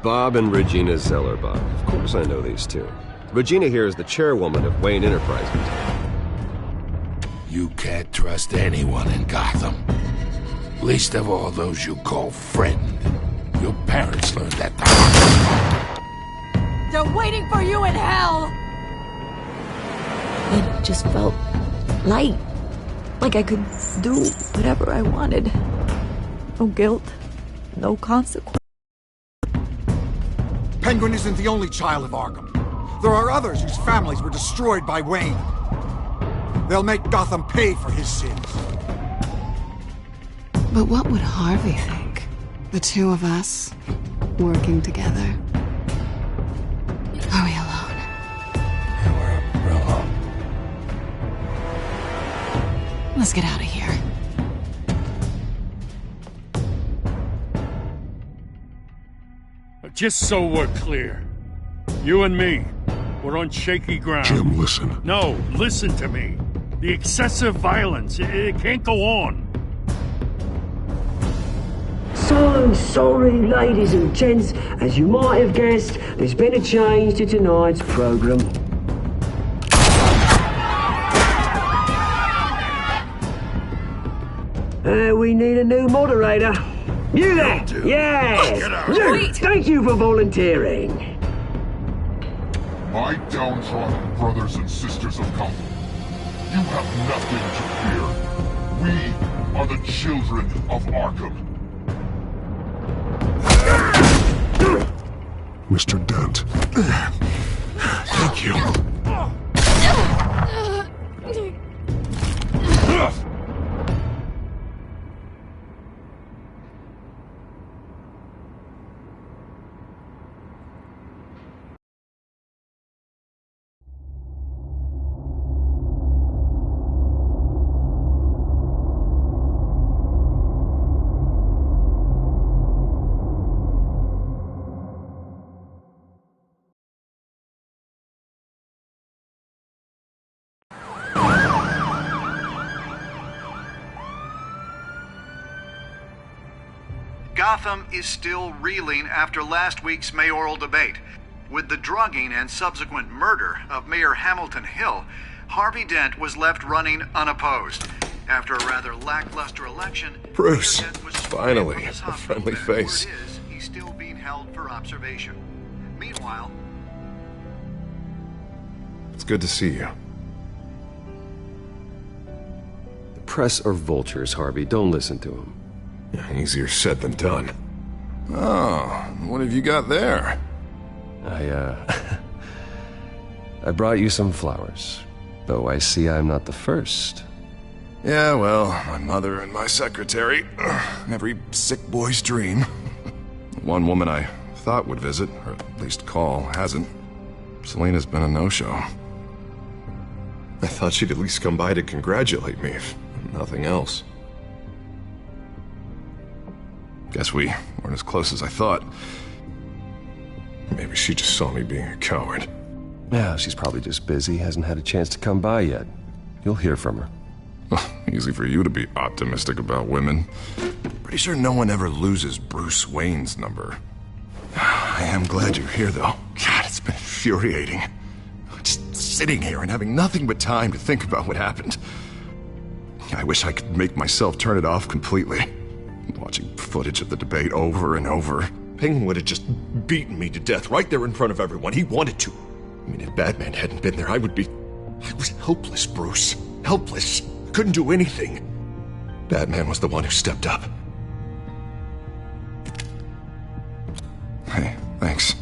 Bob and Regina Zellerbach. Of course I know these two. Regina here is the chairwoman of Wayne Enterprises. You can't trust anyone in Gotham. Least of all those you call friend. Your parents learned that the hard way. They're waiting for you in hell! It just felt light. Like I could do whatever I wanted. No guilt, no consequence. Penguin isn't the only child of Arkham. There are others whose families were destroyed by Wayne. They'll make Gotham pay for his sins. But what would Harvey think? The two of us, working together. Are we alone? Yeah, we're alone. Let's get out of here. Just so we're clear, you and me, we're on shaky ground. Jim, listen. No, listen to me. The excessive violence, it can't go on. So sorry, ladies and gents. As you might have guessed, there's been a change to tonight's program. We need a new moderator. You there? Yeah! You! Thank you for volunteering. My downtrodden brothers and sisters of Gotham, you have nothing to fear. We are the children of Arkham. Mr. Dent. Thank you. Gotham is still reeling after last week's mayoral debate. With the drugging and subsequent murder of Mayor Hamilton Hill, Harvey Dent was left running unopposed. After a rather lackluster election, Bruce, was finally, a friendly face. He's still being held for observation. Meanwhile, It's good to see you. The press are vultures, Harvey. Don't listen to them. Easier said than done. Oh, what have you got there? I brought you some flowers. Though I see I'm not the first. Yeah, well, my mother and my secretary. Every sick boy's dream. One woman I thought would visit, or at least call, hasn't. Selena's been a no-show. I thought she'd at least come by to congratulate me, if nothing else. Guess we weren't as close as I thought. Maybe she just saw me being a coward. Yeah, she's probably just busy, hasn't had a chance to come by yet. You'll hear from her. Easy for you to be optimistic about women. Pretty sure no one ever loses Bruce Wayne's number. I am glad you're here, though. God, it's been infuriating. Just sitting here and having nothing but time to think about what happened. I wish I could make myself turn it off completely. Watching footage of the debate over and over. Penguin would have just beaten me to death right there in front of everyone. He wanted to. I mean, if Batman hadn't been there, I was helpless, Bruce. Helpless. Couldn't do anything. Batman was the one who stepped up. Hey, thanks.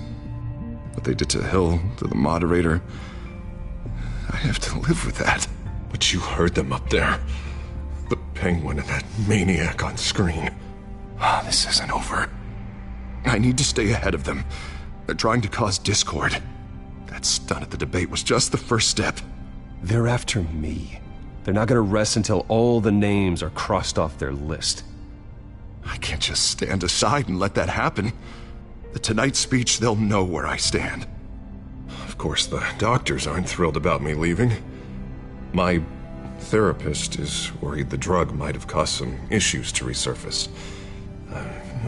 What they did to Hill, to the moderator, I have to live with that. But you heard them up there. The Penguin and that maniac on screen. This isn't over. I need to stay ahead of them. They're trying to cause discord. That stunt at the debate was just the first step. They're after me. They're not gonna rest until all the names are crossed off their list. I can't just stand aside and let that happen. The Tonight speech, they'll know where I stand. Of course, the doctors aren't thrilled about me leaving. My therapist is worried the drug might have caused some issues to resurface.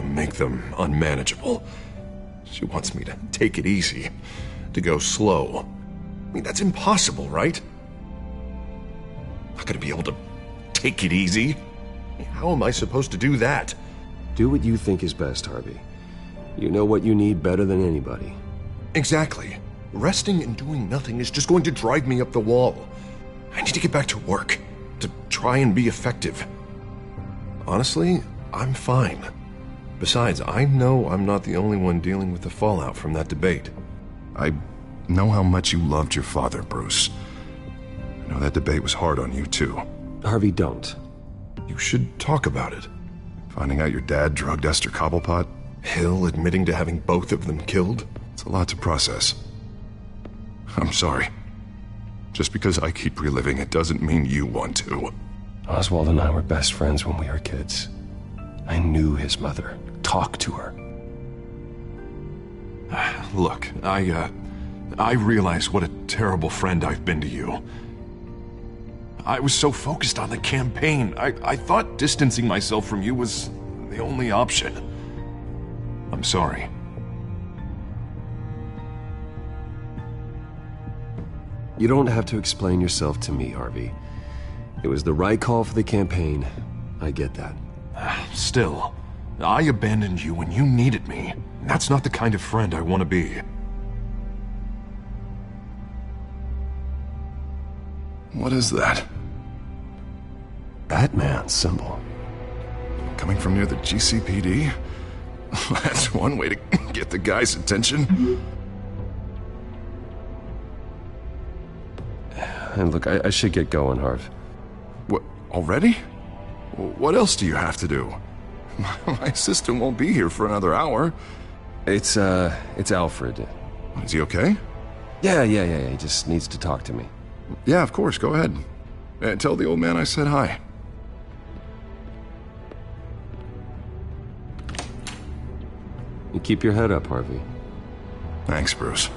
Make them unmanageable. She wants me to take it easy, to go slow. I mean, that's impossible, right? I'm not gonna be able to take it easy. How am I supposed to do that? Do what you think is best, Harvey. You know what you need better than anybody. Exactly. Resting and doing nothing is just going to drive me up the wall. I need to get back to work, to try and be effective. Honestly, I'm fine. Besides, I know I'm not the only one dealing with the fallout from that debate. I know how much you loved your father, Bruce. I know that debate was hard on you, too. Harvey, don't. You should talk about it. Finding out your dad drugged Esther Cobblepot? Hill admitting to having both of them killed? It's a lot to process. I'm sorry. Just because I keep reliving it doesn't mean you want to. Oswald and I were best friends when we were kids. I knew his mother. Talked to her. Look, I realize what a terrible friend I've been to you. I was so focused on the campaign. I thought distancing myself from you was the only option. I'm sorry. You don't have to explain yourself to me, Harvey. It was the right call for the campaign. I get that. Still, I abandoned you when you needed me. That's not the kind of friend I want to be. What is that? Batman symbol. Coming from near the GCPD? That's one way to get the guy's attention. And look, I should get going, Harv. What, already? What else do you have to do? My assistant won't be here for another hour. It's Alfred. Is he okay? Yeah, he just needs to talk to me. Yeah, of course, go ahead. Tell the old man I said hi. You keep your head up, Harvey. Thanks, Bruce.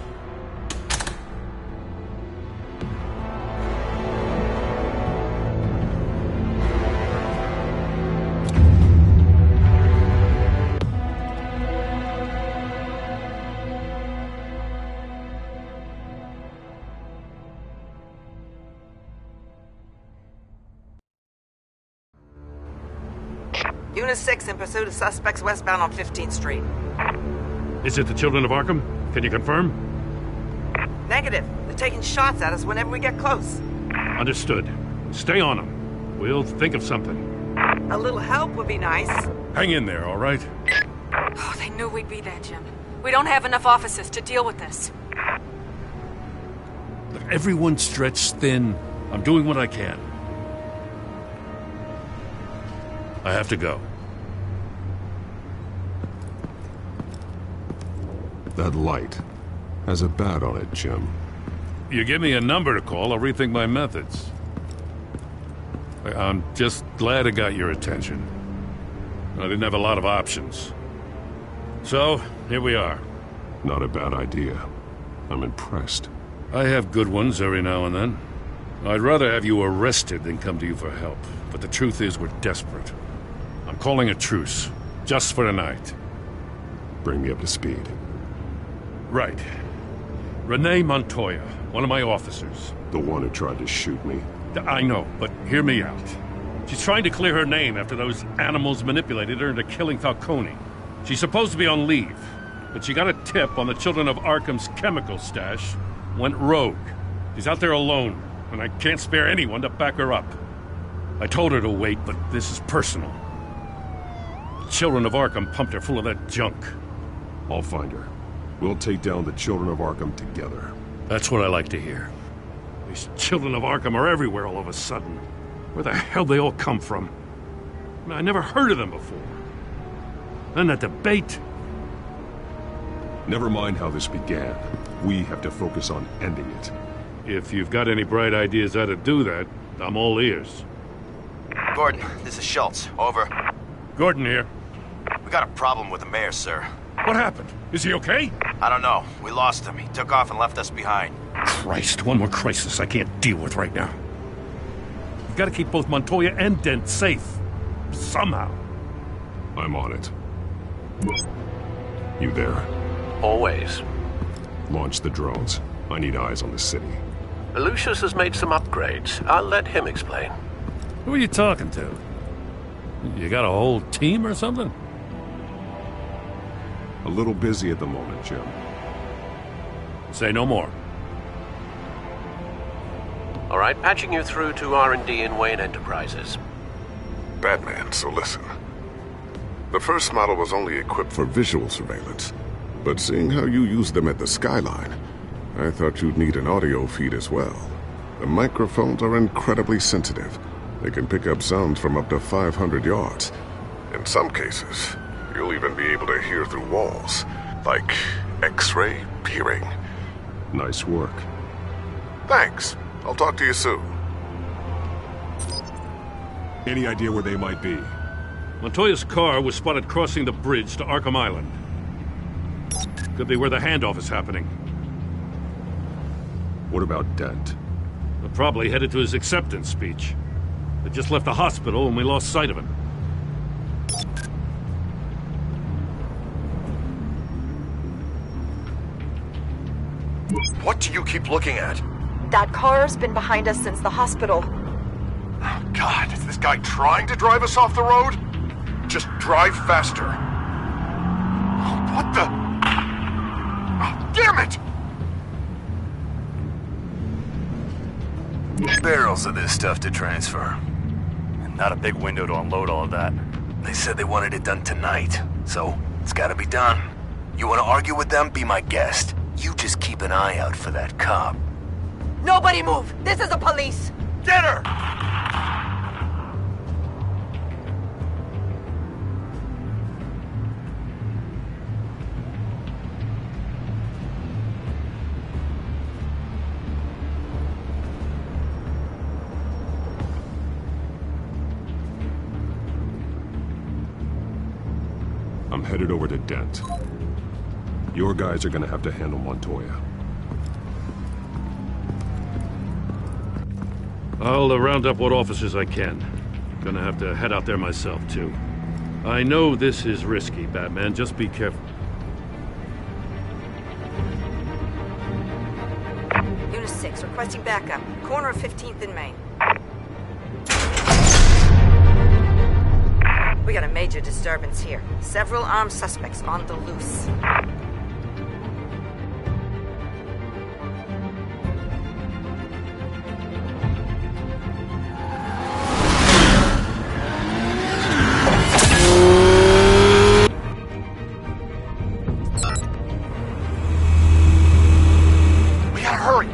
Unit 6 in pursuit of suspects westbound on 15th Street. Is it the Children of Arkham? Can you confirm? Negative. They're taking shots at us whenever we get close. Understood. Stay on them. We'll think of something. A little help would be nice. Hang in there, all right? Oh, they knew we'd be there, Jim. We don't have enough officers to deal with this. Look, everyone's stretched thin. I'm doing what I can. I have to go. That light has a bat on it, Jim. You give me a number to call, I'll rethink my methods. I'm just glad it got your attention. I didn't have a lot of options. So, here we are. Not a bad idea. I'm impressed. I have good ones every now and then. I'd rather have you arrested than come to you for help. But the truth is, we're desperate. I'm calling a truce, just for tonight. Bring me up to speed. Right. Renee Montoya, one of my officers. The one who tried to shoot me. I know, but hear me out. She's trying to clear her name after those animals manipulated her into killing Falcone. She's supposed to be on leave, but she got a tip on the Children of Arkham's chemical stash, went rogue. She's out there alone, and I can't spare anyone to back her up. I told her to wait, but this is personal. The Children of Arkham pumped her full of that junk. I'll find her. We'll take down the Children of Arkham together. That's what I like to hear. These Children of Arkham are everywhere all of a sudden. Where the hell they all come from? I never heard of them before. Then that debate. Never mind how this began. We have to focus on ending it. If you've got any bright ideas how to do that, I'm all ears. Gordon, this is Schultz. Over. Gordon here. We got a problem with the mayor, sir. What happened? Is he okay? I don't know. We lost him. He took off and left us behind. Christ, one more crisis I can't deal with right now. You've got to keep both Montoya and Dent safe. Somehow. I'm on it. You there? Always. Launch the drones. I need eyes on the city. Lucius has made some upgrades. I'll let him explain. Who are you talking to? You got a whole team or something? A little busy at the moment, Jim. Say no more. All right, patching you through to R&D in Wayne Enterprises. Batman, so listen. The first model was only equipped for visual surveillance, but seeing how you use them at the Skyline, I thought you'd need an audio feed as well. The microphones are incredibly sensitive. They can pick up sounds from up to 500 yards. In some cases, you'll even be able to hear through walls, like X-ray peering. Nice work. Thanks. I'll talk to you soon. Any idea where they might be? Montoya's car was spotted crossing the bridge to Arkham Island. Could be where the handoff is happening. What about Dent? They're probably headed to his acceptance speech. They just left the hospital and we lost sight of him. What do you keep looking at? That car's been behind us since the hospital. Oh, God, is this guy trying to drive us off the road? Just drive faster. Oh, what the? Oh, damn it! Barrels of this stuff to transfer. And not a big window to unload all of that. They said they wanted it done tonight, so it's gotta be done. You wanna argue with them? Be my guest. You just keep an eye out for that cop. Nobody move! This is the police! Get her! I'm headed over to Dent. Your guys are gonna have to handle Montoya. I'll round up what officers I can. Gonna have to head out there myself, too. I know this is risky, Batman. Just be careful. Unit 6, requesting backup. Corner of 15th and Main. We got a major disturbance here. Several armed suspects on the loose.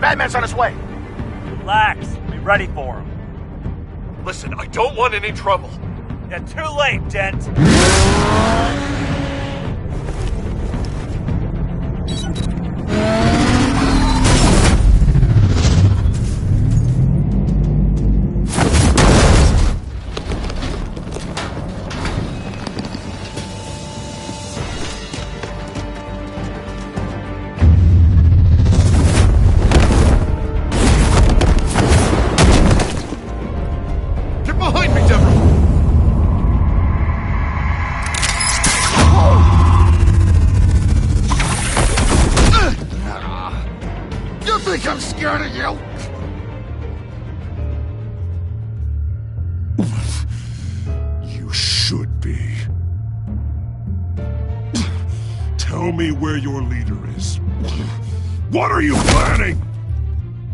Batman's on his way. Relax. Be ready for him. Listen, I don't want any trouble. You're too late, Dent. I'm scared of you! You should be. Tell me where your leader is. What are you planning?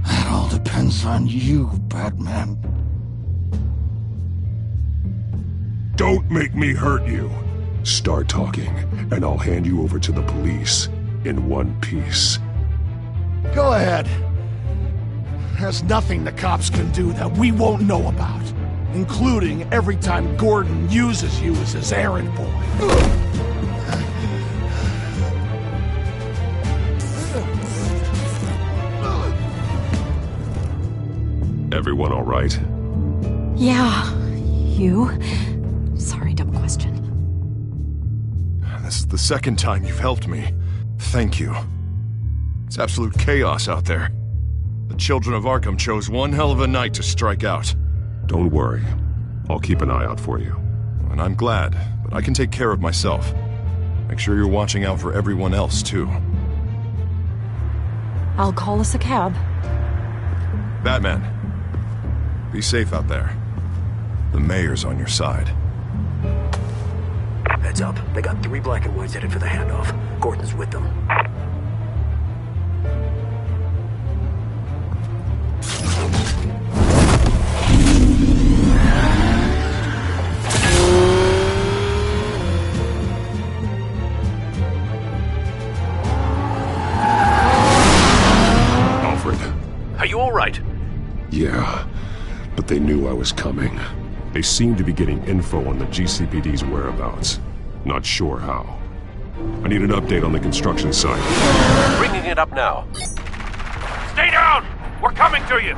That all depends on you, Batman. Don't make me hurt you. Start talking, and I'll hand you over to the police in one piece. Go ahead. There's nothing the cops can do that we won't know about, including every time Gordon uses you as his errand boy. Everyone all right? Yeah. You? Sorry, dumb question. This is the second time you've helped me. Thank you. It's absolute chaos out there. The children of Arkham chose one hell of a night to strike out. Don't worry. I'll keep an eye out for you. And I'm glad, but I can take care of myself. Make sure you're watching out for everyone else, too. I'll call us a cab. Batman, be safe out there. The mayor's on your side. Heads up. They got 3 black and whites headed for the handoff. Gordon's with them. Alfred. Are you all right? Yeah, but they knew I was coming. They seem to be getting info on the GCPD's whereabouts. Not sure how. I need an update on the construction site. Bringing it up now. Stay down! We're coming to you!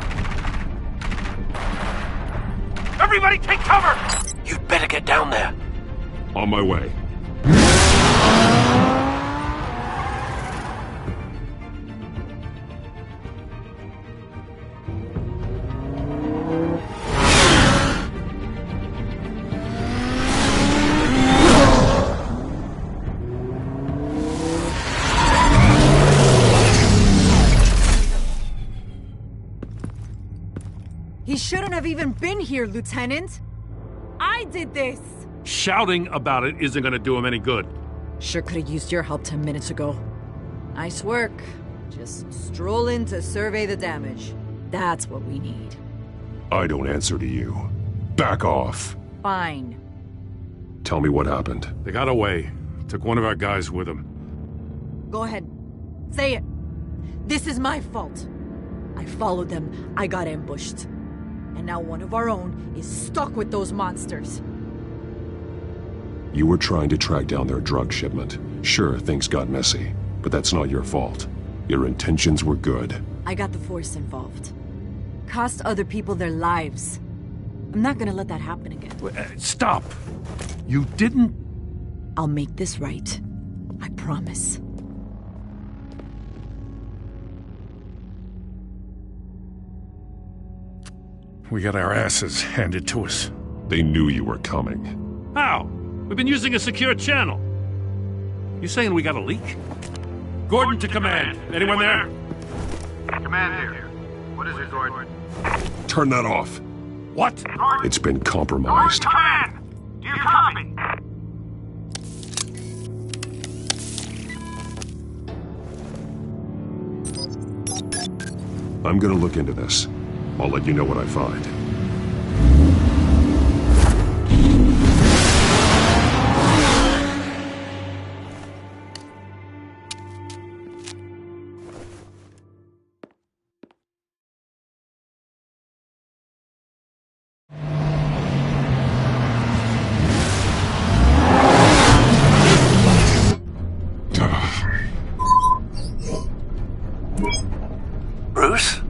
Everybody take cover! You'd better get down there. On my way. He shouldn't have even been here, Lieutenant. I did this. Shouting about it isn't gonna do him any good. Sure could have used your help 10 minutes ago. Nice work. Just stroll in to survey the damage. That's what we need. I don't answer to you. Back off. Fine. Tell me what happened. They got away. Took one of our guys with them. Go ahead. Say it. This is my fault. I followed them. I got ambushed. And now one of our own is stuck with those monsters. You were trying to track down their drug shipment. Sure, things got messy, but that's not your fault. Your intentions were good. I got the Force involved. Cost other people their lives. I'm not gonna let that happen again. Stop! You didn't... I'll make this right. I promise. We got our asses handed to us. They knew you were coming. How? We've been using a secure channel. You saying we got a leak? Gordon to command. Anyone there? Command here. What is it, Gordon? Turn that off. What? It's been compromised. Command! Do you copy? I'm gonna look into this. I'll let you know what I find. Bruce?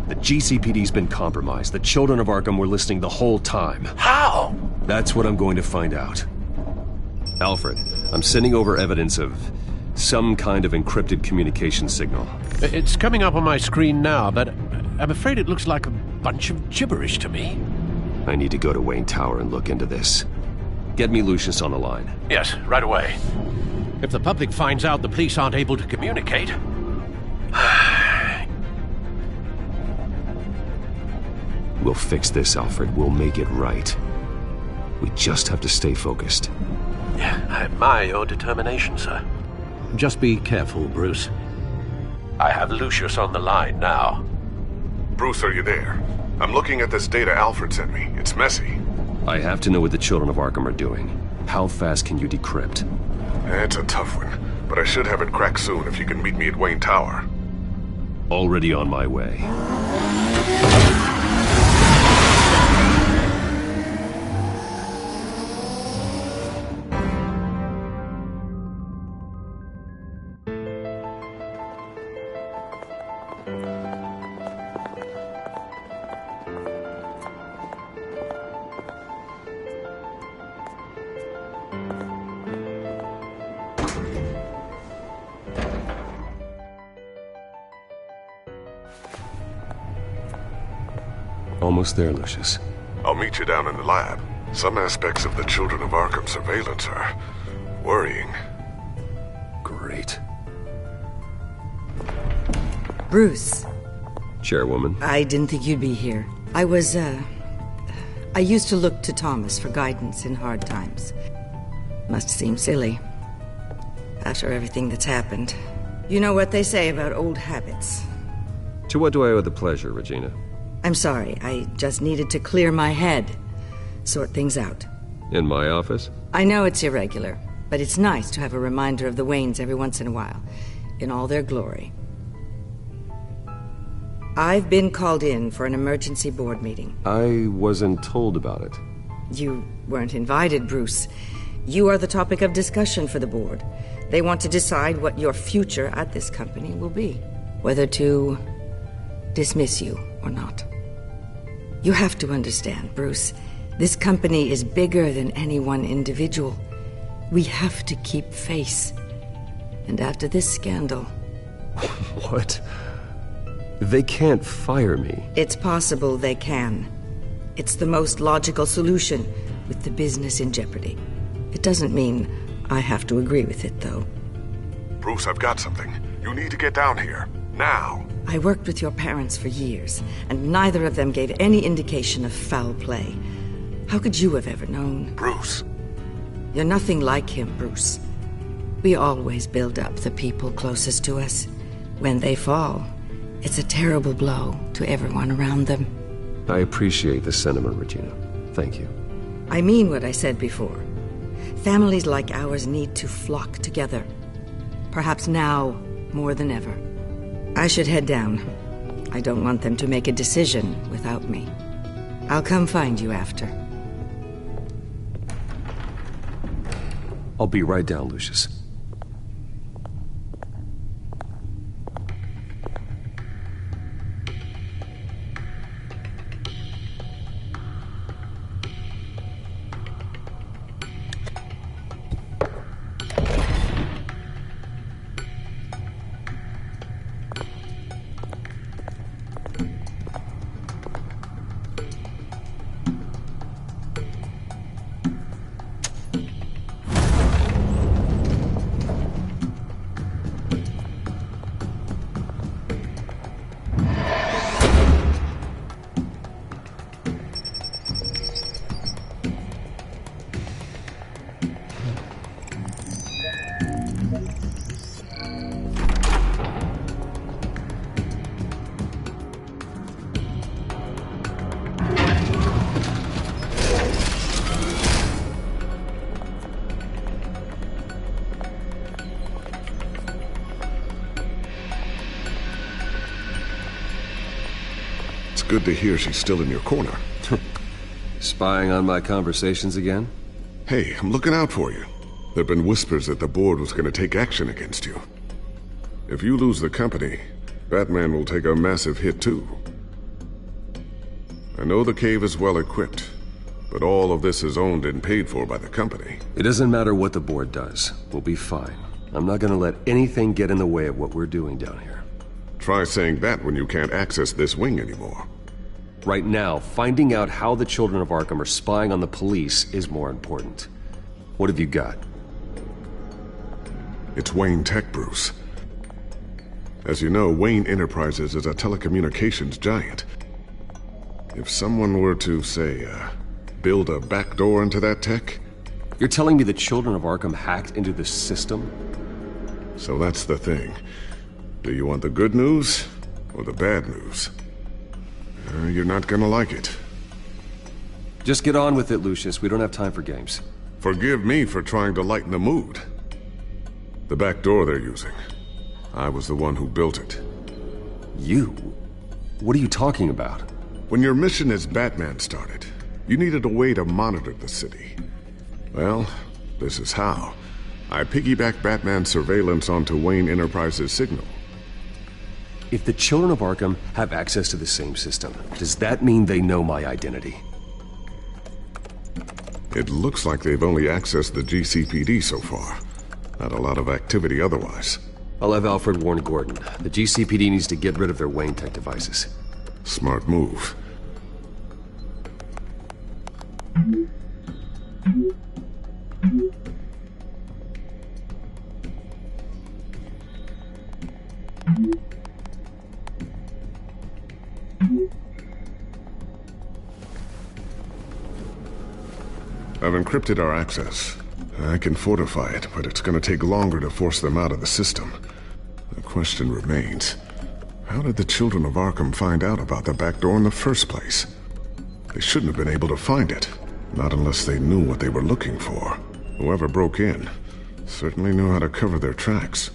The GCPD's been compromised. The children of Arkham were listening the whole time. How? That's what I'm going to find out. Alfred, I'm sending over evidence of some kind of encrypted communication signal. It's coming up on my screen now, but I'm afraid it looks like a bunch of gibberish to me. I need to go to Wayne Tower and look into this. Get me Lucius on the line. Yes, right away. If the public finds out the police aren't able to communicate... We'll fix this, Alfred. We'll make it right. We just have to stay focused. Yeah, I admire your determination, sir. Just be careful, Bruce. I have Lucius on the line now. Bruce, are you there? I'm looking at this data Alfred sent me. It's messy. I have to know what the children of Arkham are doing. How fast can you decrypt? It's a tough one, but I should have it cracked soon if you can meet me at Wayne Tower. Already on my way. Almost there, Lucius. I'll meet you down in the lab. Some aspects of the Children of Arkham surveillance are worrying. Bruce. Chairwoman. I didn't think you'd be here. I used to look to Thomas for guidance in hard times. Must seem silly. After everything that's happened. You know what they say about old habits. To what do I owe the pleasure, Regina? I'm sorry, I just needed to clear my head. Sort things out. In my office? I know it's irregular, but it's nice to have a reminder of the Waynes every once in a while, in all their glory. I've been called in for an emergency board meeting. I wasn't told about it. You weren't invited, Bruce. You are the topic of discussion for the board. They want to decide what your future at this company will be. Whether to dismiss you or not. You have to understand, Bruce. This company is bigger than any one individual. We have to keep face. And after this scandal... What? They can't fire me. It's possible they can. It's the most logical solution, with the business in jeopardy. It doesn't mean I have to agree with it, though. Bruce, I've got something. You need to get down here. Now. I worked with your parents for years, and neither of them gave any indication of foul play. How could you have ever known? Bruce. You're nothing like him, Bruce. We always build up the people closest to us. When they fall, it's a terrible blow to everyone around them. I appreciate the sentiment, Regina. Thank you. I mean what I said before. Families like ours need to flock together. Perhaps now more than ever. I should head down. I don't want them to make a decision without me. I'll come find you after. I'll be right down, Lucius. Good to hear she's still in your corner. Spying on my conversations again? Hey, I'm looking out for you. There've been whispers that the board was going to take action against you. If you lose the company, Batman will take a massive hit too. I know the cave is well equipped, but all of this is owned and paid for by the company. It doesn't matter what the board does. We'll be fine. I'm not going to let anything get in the way of what we're doing down here. Try saying that when you can't access this wing anymore. Right now, finding out how the children of Arkham are spying on the police is more important. What have you got? It's Wayne Tech, Bruce. As you know, Wayne Enterprises is a telecommunications giant. If someone were to, say, build a backdoor into that tech... You're telling me the children of Arkham hacked into the system? So that's the thing. Do you want the good news or the bad news? You're not gonna like it. Just get on with it, Lucius. We don't have time for games. Forgive me for trying to lighten the mood. The back door they're using. I was the one who built it. You? What are you talking about? When your mission as Batman started, you needed a way to monitor the city. Well, this is how. I piggybacked Batman's surveillance onto Wayne Enterprises' signal. If the children of Arkham have access to the same system, does that mean they know my identity? It looks like they've only accessed the GCPD so far. Not a lot of activity otherwise. I'll have Alfred warn Gordon. The GCPD needs to get rid of their Wayne Tech devices. Smart move. I've encrypted our access. I can fortify it, but it's gonna take longer to force them out of the system. The question remains, how did the children of Arkham find out about the back door in the first place? They shouldn't have been able to find it, not unless they knew what they were looking for. Whoever broke in certainly knew how to cover their tracks.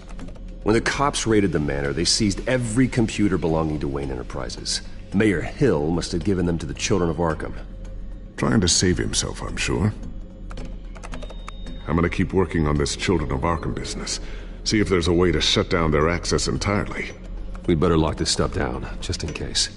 When the cops raided the manor, they seized every computer belonging to Wayne Enterprises. Mayor Hill must have given them to the children of Arkham. Trying to save himself, I'm sure. I'm gonna keep working on this Children of Arkham business. See if there's a way to shut down their access entirely. We'd better lock this stuff down, just in case.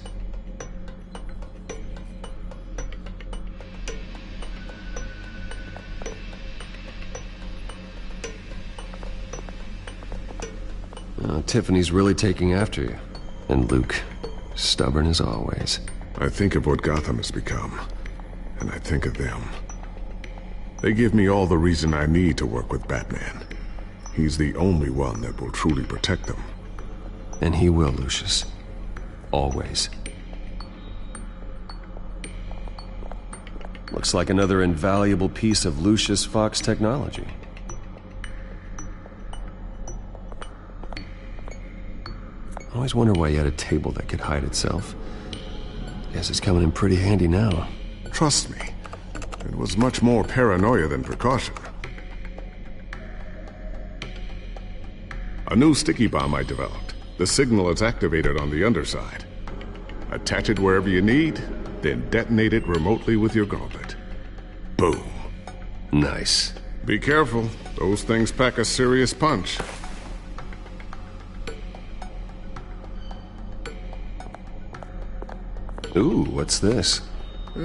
Tiffany's really taking after you. And Luke, stubborn as always. I think of what Gotham has become, and I think of them. They give me all the reason I need to work with Batman. He's the only one that will truly protect them. And he will, Lucius. Always. Looks like another invaluable piece of Lucius Fox technology. I always wonder why you had a table that could hide itself. Guess it's coming in pretty handy now. Trust me, it was much more paranoia than precaution. A new sticky bomb I developed. The signal is activated on the underside. Attach it wherever you need, then detonate it remotely with your gauntlet. Boom. Nice. Be careful. Those things pack a serious punch. Ooh, what's this?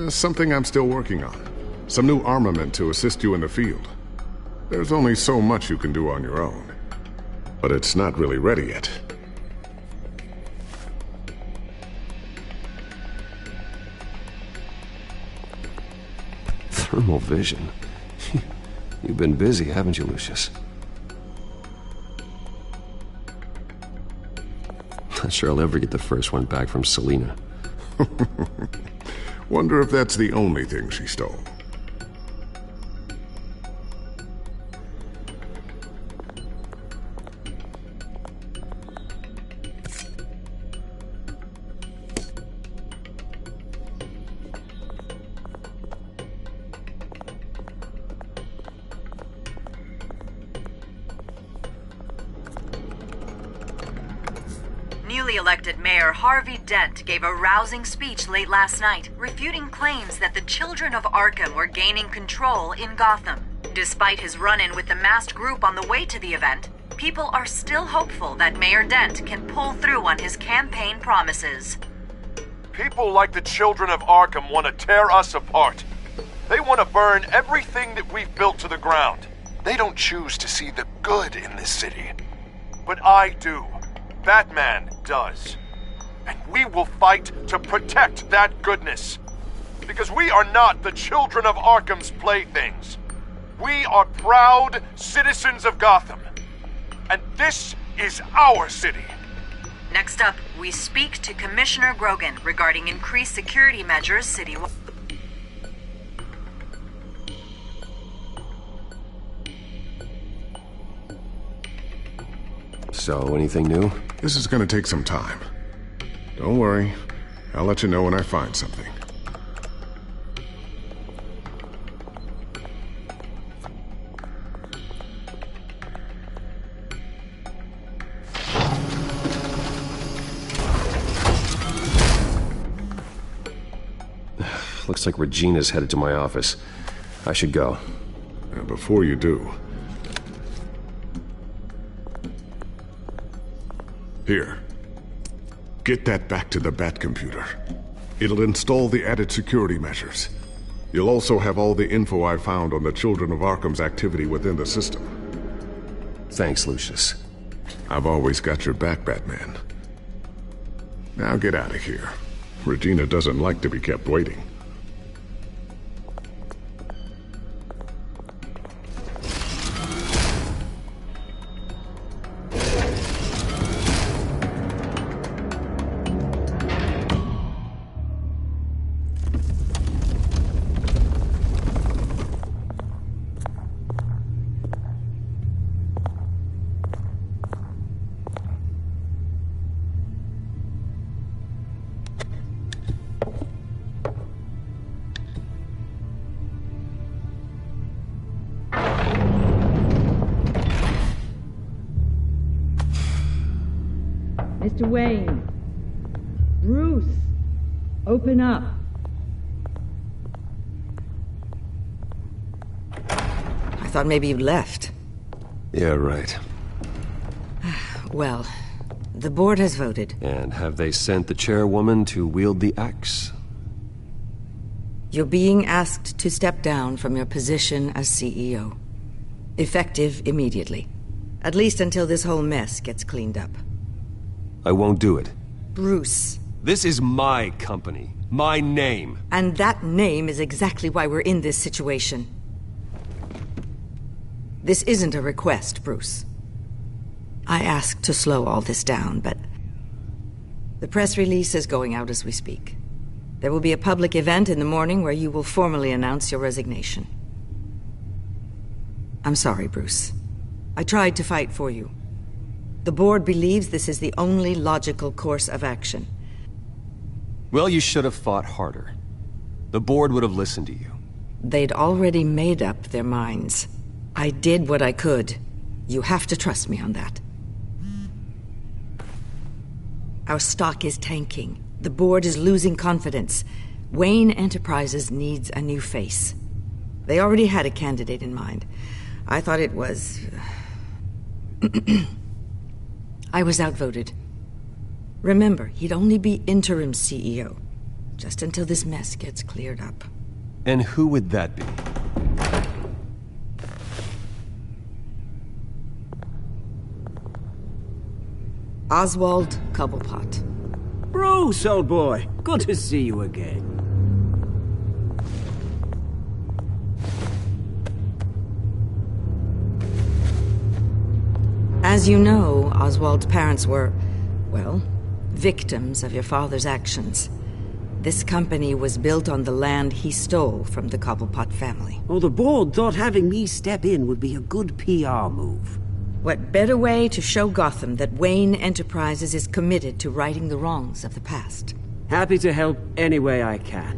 Something I'm still working on. Some new armament to assist you in the field. There's only so much you can do on your own. But it's not really ready yet. Thermal vision. You've been busy, haven't you, Lucius? Not sure I'll ever get the first one back from Selina. Wonder if that's the only thing she stole. Newly elected Mayor Harvey Dent gave a rousing speech late last night, refuting claims that the children of Arkham were gaining control in Gotham. Despite his run-in with the masked group on the way to the event, people are still hopeful that Mayor Dent can pull through on his campaign promises. People like the children of Arkham want to tear us apart. They want to burn everything that we've built to the ground. They don't choose to see the good in this city. But I do. Batman does. And we will fight to protect that goodness. Because we are not the children of Arkham's playthings. We are proud citizens of Gotham. And this is our city. Next up, we speak to Commissioner Grogan regarding increased security measures citywide. So, anything new? This is gonna take some time. Don't worry. I'll let you know when I find something. Looks like Regina's headed to my office. I should go. And before you do... Here. Get that back to the Bat computer. It'll install the added security measures. You'll also have all the info I found on the Children of Arkham's activity within the system. Thanks, Lucius. I've always got your back, Batman. Now get out of here. Regina doesn't like to be kept waiting. Mr. Wayne. Bruce. Open up. I thought maybe you'd left. Yeah, right. Well, the board has voted. And have they sent the chairwoman to wield the axe? You're being asked to step down from your position as CEO. Effective immediately. At least until this whole mess gets cleaned up. I won't do it. Bruce. This is my company. My name. And that name is exactly why we're in this situation. This isn't a request, Bruce. I asked to slow all this down, but the press release is going out as we speak. There will be a public event in the morning where you will formally announce your resignation. I'm sorry, Bruce. I tried to fight for you. The board believes this is the only logical course of action. Well, you should have fought harder. The board would have listened to you. They'd already made up their minds. I did what I could. You have to trust me on that. Our stock is tanking. The board is losing confidence. Wayne Enterprises needs a new face. They already had a candidate in mind. I thought it was... I was outvoted. Remember, he'd only be interim CEO, just until this mess gets cleared up. And who would that be? Oswald Cobblepot. Bruce, old boy. Good to see you again. As you know, Oswald's parents were, well, victims of your father's actions. This company was built on the land he stole from the Cobblepot family. Oh, the board thought having me step in would be a good PR move. What better way to show Gotham that Wayne Enterprises is committed to righting the wrongs of the past? Happy to help any way I can.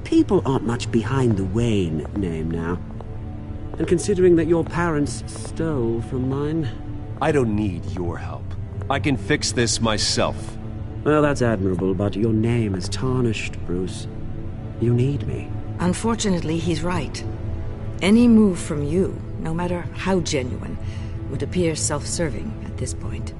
People aren't much behind the Wayne name now. And considering that your parents stole from mine... I don't need your help. I can fix this myself. Well, that's admirable, but your name is tarnished, Bruce. You need me. Unfortunately, he's right. Any move from you, no matter how genuine, would appear self-serving at this point.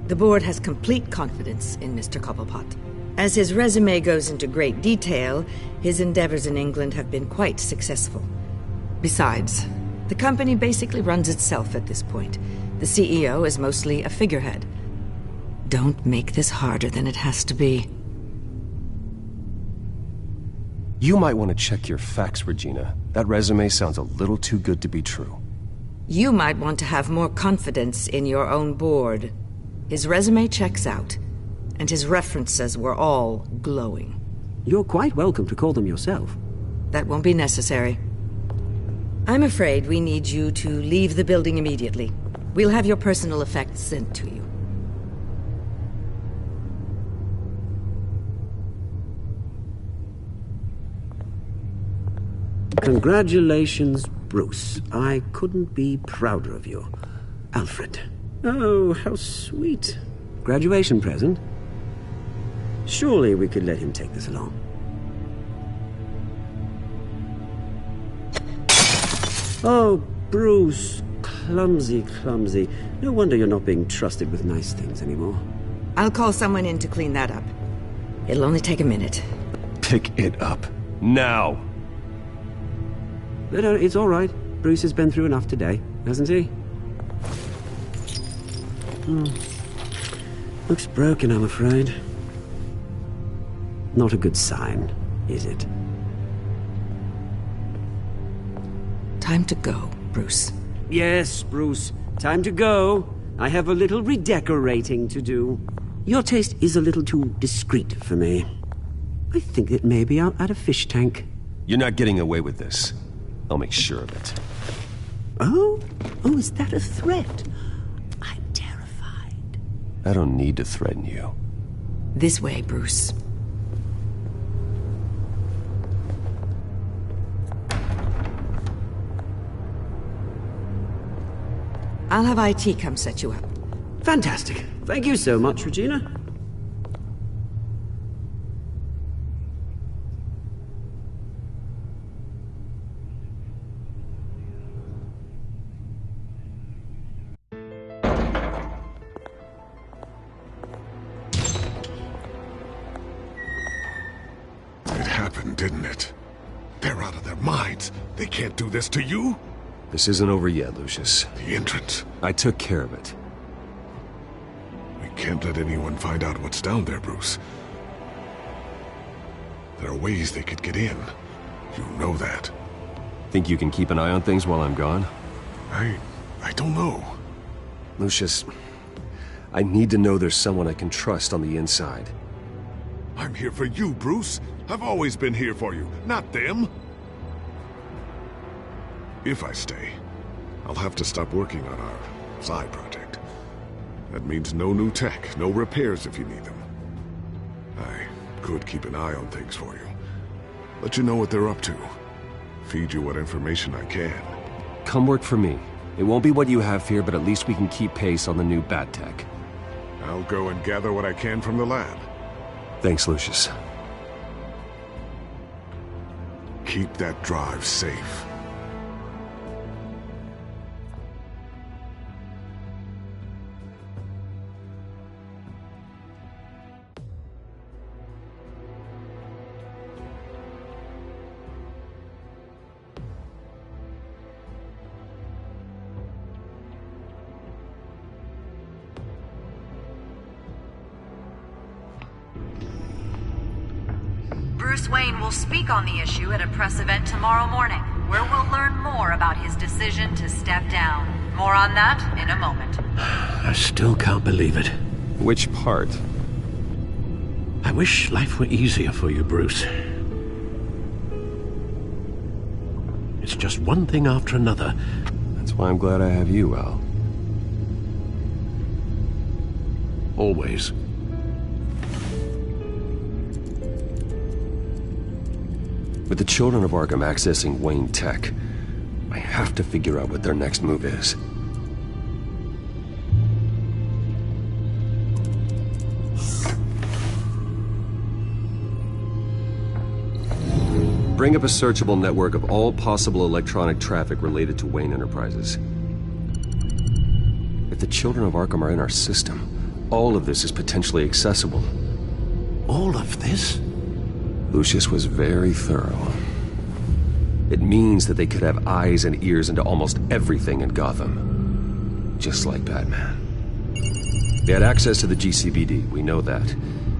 The board has complete confidence in Mr. Cobblepot. As his resume goes into great detail, his endeavors in England have been quite successful. Besides, the company basically runs itself at this point. The CEO is mostly a figurehead. Don't make this harder than it has to be. You might want to check your facts, Regina. That resume sounds a little too good to be true. You might want to have more confidence in your own board. His resume checks out, and his references were all glowing. You're quite welcome to call them yourself. That won't be necessary. I'm afraid we need you to leave the building immediately. We'll have your personal effects sent to you. Congratulations, Bruce. I couldn't be prouder of you. Alfred. Oh, how sweet. Graduation present? Surely we could let him take this along. Oh, Bruce. Clumsy, clumsy. No wonder you're not being trusted with nice things anymore. I'll call someone in to clean that up. It'll only take a minute. Pick it up. Now! But it's all right. Bruce has been through enough today, hasn't he? Looks broken, I'm afraid. Not a good sign, is it? Time to go, Bruce. Yes, Bruce. Time to go. I have a little redecorating to do. Your taste is a little too discreet for me. I think that maybe I'll add a fish tank. You're not getting away with this. I'll make sure of it. Oh? Oh, is that a threat? I'm terrified. I don't need to threaten you. This way, Bruce. I'll have IT come set you up. Fantastic. Thank you so much, Regina. It happened, didn't it? They're out of their minds. They can't do this to you. This isn't over yet, Lucius. The entrance. I took care of it. We can't let anyone find out what's down there, Bruce. There are ways they could get in. You know that. Think you can keep an eye on things while I'm gone? I don't know. Lucius, I need to know there's someone I can trust on the inside. I'm here for you, Bruce. I've always been here for you, not them. If I stay, I'll have to stop working on our side project. That means no new tech, no repairs if you need them. I could keep an eye on things for you. Let you know what they're up to. Feed you what information I can. Come work for me. It won't be what you have here, but at least we can keep pace on the new bat tech. I'll go and gather what I can from the lab. Thanks, Lucius. Keep that drive safe. Bruce Wayne will speak on the issue at a press event tomorrow morning, where we'll learn more about his decision to step down. More on that in a moment. I still can't believe it. Which part? I wish life were easier for you, Bruce. It's just one thing after another. That's why I'm glad I have you, Al. Always. With the children of Arkham accessing Wayne Tech, I have to figure out what their next move is. Bring up a searchable network of all possible electronic traffic related to Wayne Enterprises. If the children of Arkham are in our system, all of this is potentially accessible. All of this? Lucius was very thorough. It means that they could have eyes and ears into almost everything in Gotham. Just like Batman. They had access to the GCPD, we know that.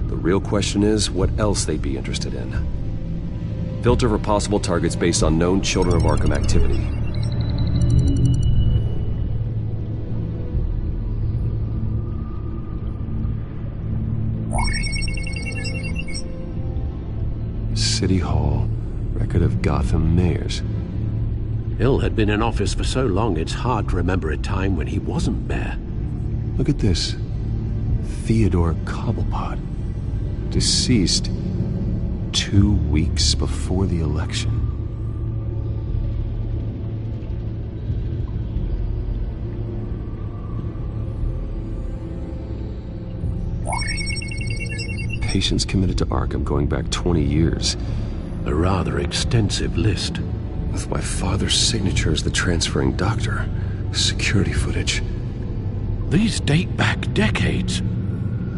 The real question is, what else they'd be interested in. Filter for possible targets based on known Children of Arkham activity. City Hall. Record of Gotham mayors. Hill had been in office for so long, it's hard to remember a time when he wasn't mayor. Look at this. Theodore Cobblepot. Deceased 2 weeks before the election. Patients committed to Arkham going back 20 years. A rather extensive list. With my father's signature as the transferring doctor. Security footage. These date back decades.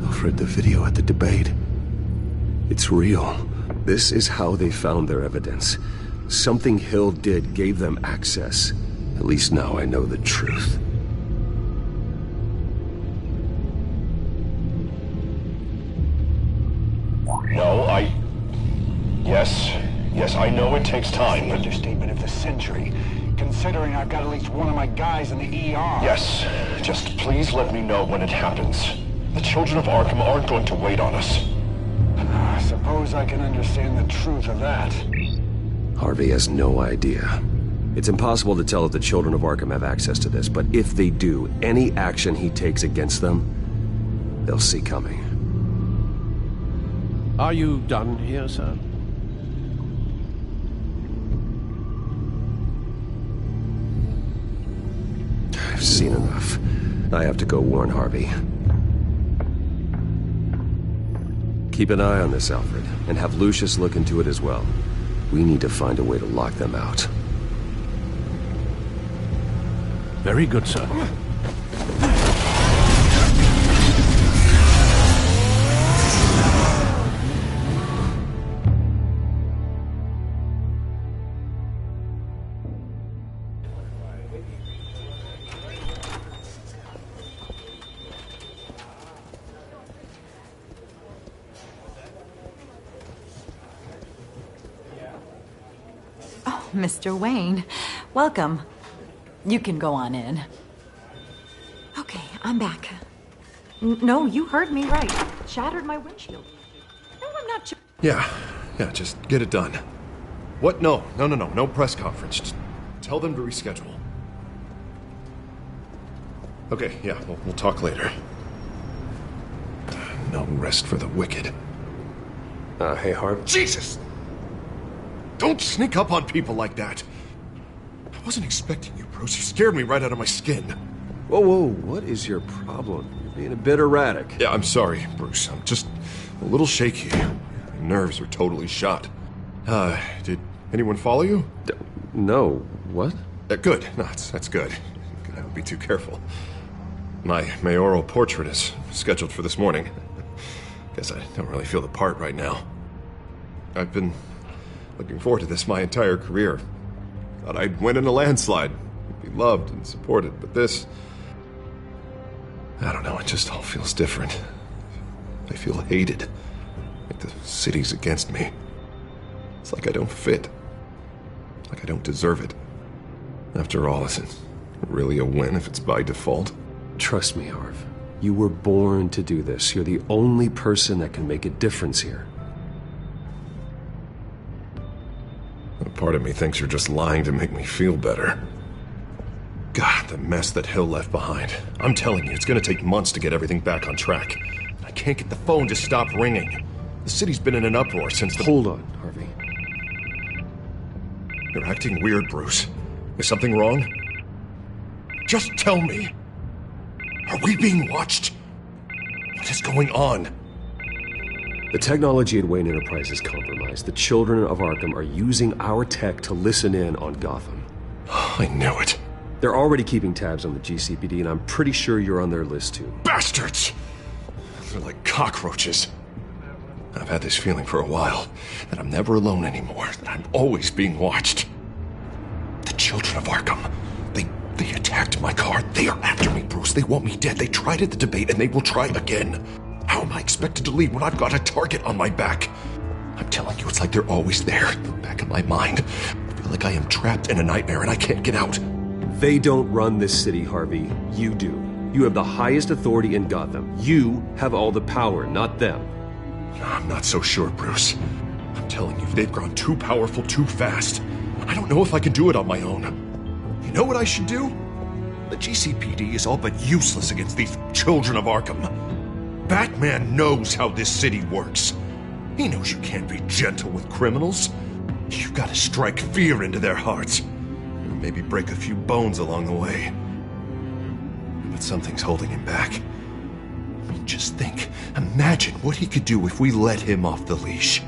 Alfred, the video at the debate. It's real. This is how they found their evidence. Something Hill did gave them access. At least now I know the truth. No, Yes, I know it takes time, but... Understatement of the century, considering I've got at least one of my guys in the ER. Yes, just please let me know when it happens. The children of Arkham aren't going to wait on us. I suppose I can understand the truth of that. Harvey has no idea. It's impossible to tell if the children of Arkham have access to this, but if they do, any action he takes against them, they'll see coming. Are you done here, sir? I've seen enough. I have to go warn Harvey. Keep an eye on this, Alfred, and have Lucius look into it as well. We need to find a way to lock them out. Very good, sir. Mr. Wayne, welcome. You can go on in. Okay, I'm back. No, you heard me right. Shattered my windshield. No, I'm not. Yeah, just get it done. What? No press conference. Just tell them to reschedule. Okay, yeah, we'll talk later. No rest for the wicked. Hey, Harv. Jesus! Don't sneak up on people like that. I wasn't expecting you, Bruce. You scared me right out of my skin. Whoa, what is your problem? You're being a bit erratic. Yeah, I'm sorry, Bruce. I'm just a little shaky. My nerves are totally shot. Did anyone follow you? No. What? Good. No, that's good. I would be too careful. My mayoral portrait is scheduled for this morning. Guess I don't really feel the part right now. I've been looking forward to this my entire career. Thought I'd win in a landslide, be loved and supported, but this... I don't know, it just all feels different. I feel hated. Like the city's against me. It's like I don't fit. Like I don't deserve it. After all, is it really a win if it's by default? Trust me, Harv. You were born to do this. You're the only person that can make a difference here. A part of me thinks you're just lying to make me feel better. God, the mess that Hill left behind. I'm telling you, it's gonna take months to get everything back on track. I can't get the phone to stop ringing. The city's been in an uproar since the... Hold on, Harvey. You're acting weird, Bruce. Is something wrong? Just tell me. Are we being watched? What is going on? The technology at Wayne Enterprise is compromised. The children of Arkham are using our tech to listen in on Gotham. I knew it. They're already keeping tabs on the GCPD, and I'm pretty sure you're on their list too. Bastards! They're like cockroaches. I've had this feeling for a while, that I'm never alone anymore, that I'm always being watched. The children of Arkham, they attacked my car. They are after me, Bruce. They want me dead. They tried at the debate, and they will try again. How am I expected to leave when I've got a target on my back? I'm telling you, it's like they're always there, in the back of my mind. I feel like I am trapped in a nightmare and I can't get out. They don't run this city, Harvey. You do. You have the highest authority in Gotham. You have all the power, not them. I'm not so sure, Bruce. I'm telling you, they've grown too powerful too fast. I don't know if I can do it on my own. You know what I should do? The GCPD is all but useless against these children of Arkham. Batman knows how this city works. He knows you can't be gentle with criminals. You've got to strike fear into their hearts. And maybe break a few bones along the way. But something's holding him back. I mean, just think. Imagine what he could do if we let him off the leash.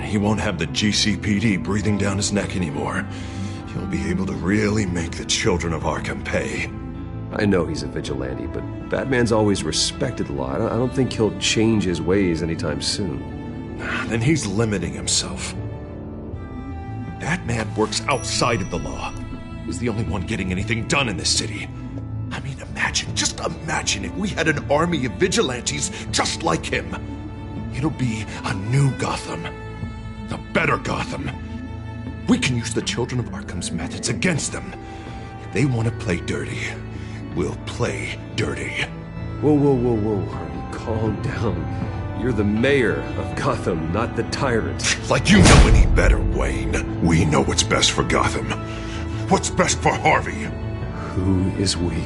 He won't have the GCPD breathing down his neck anymore. He'll be able to really make the children of Arkham pay. I know he's a vigilante, but Batman's always respected the law. I don't think he'll change his ways anytime soon. Then he's limiting himself. Batman works outside of the law. He's the only one getting anything done in this city. I mean, just imagine if we had an army of vigilantes just like him. It'll be a new Gotham. A better Gotham. We can use the children of Arkham's methods against them. If they want to play dirty, we'll play dirty. Whoa, Harvey, calm down. You're the mayor of Gotham, not the tyrant. Like you know any better, Wayne. We know what's best for Gotham. What's best for Harvey? Who is we?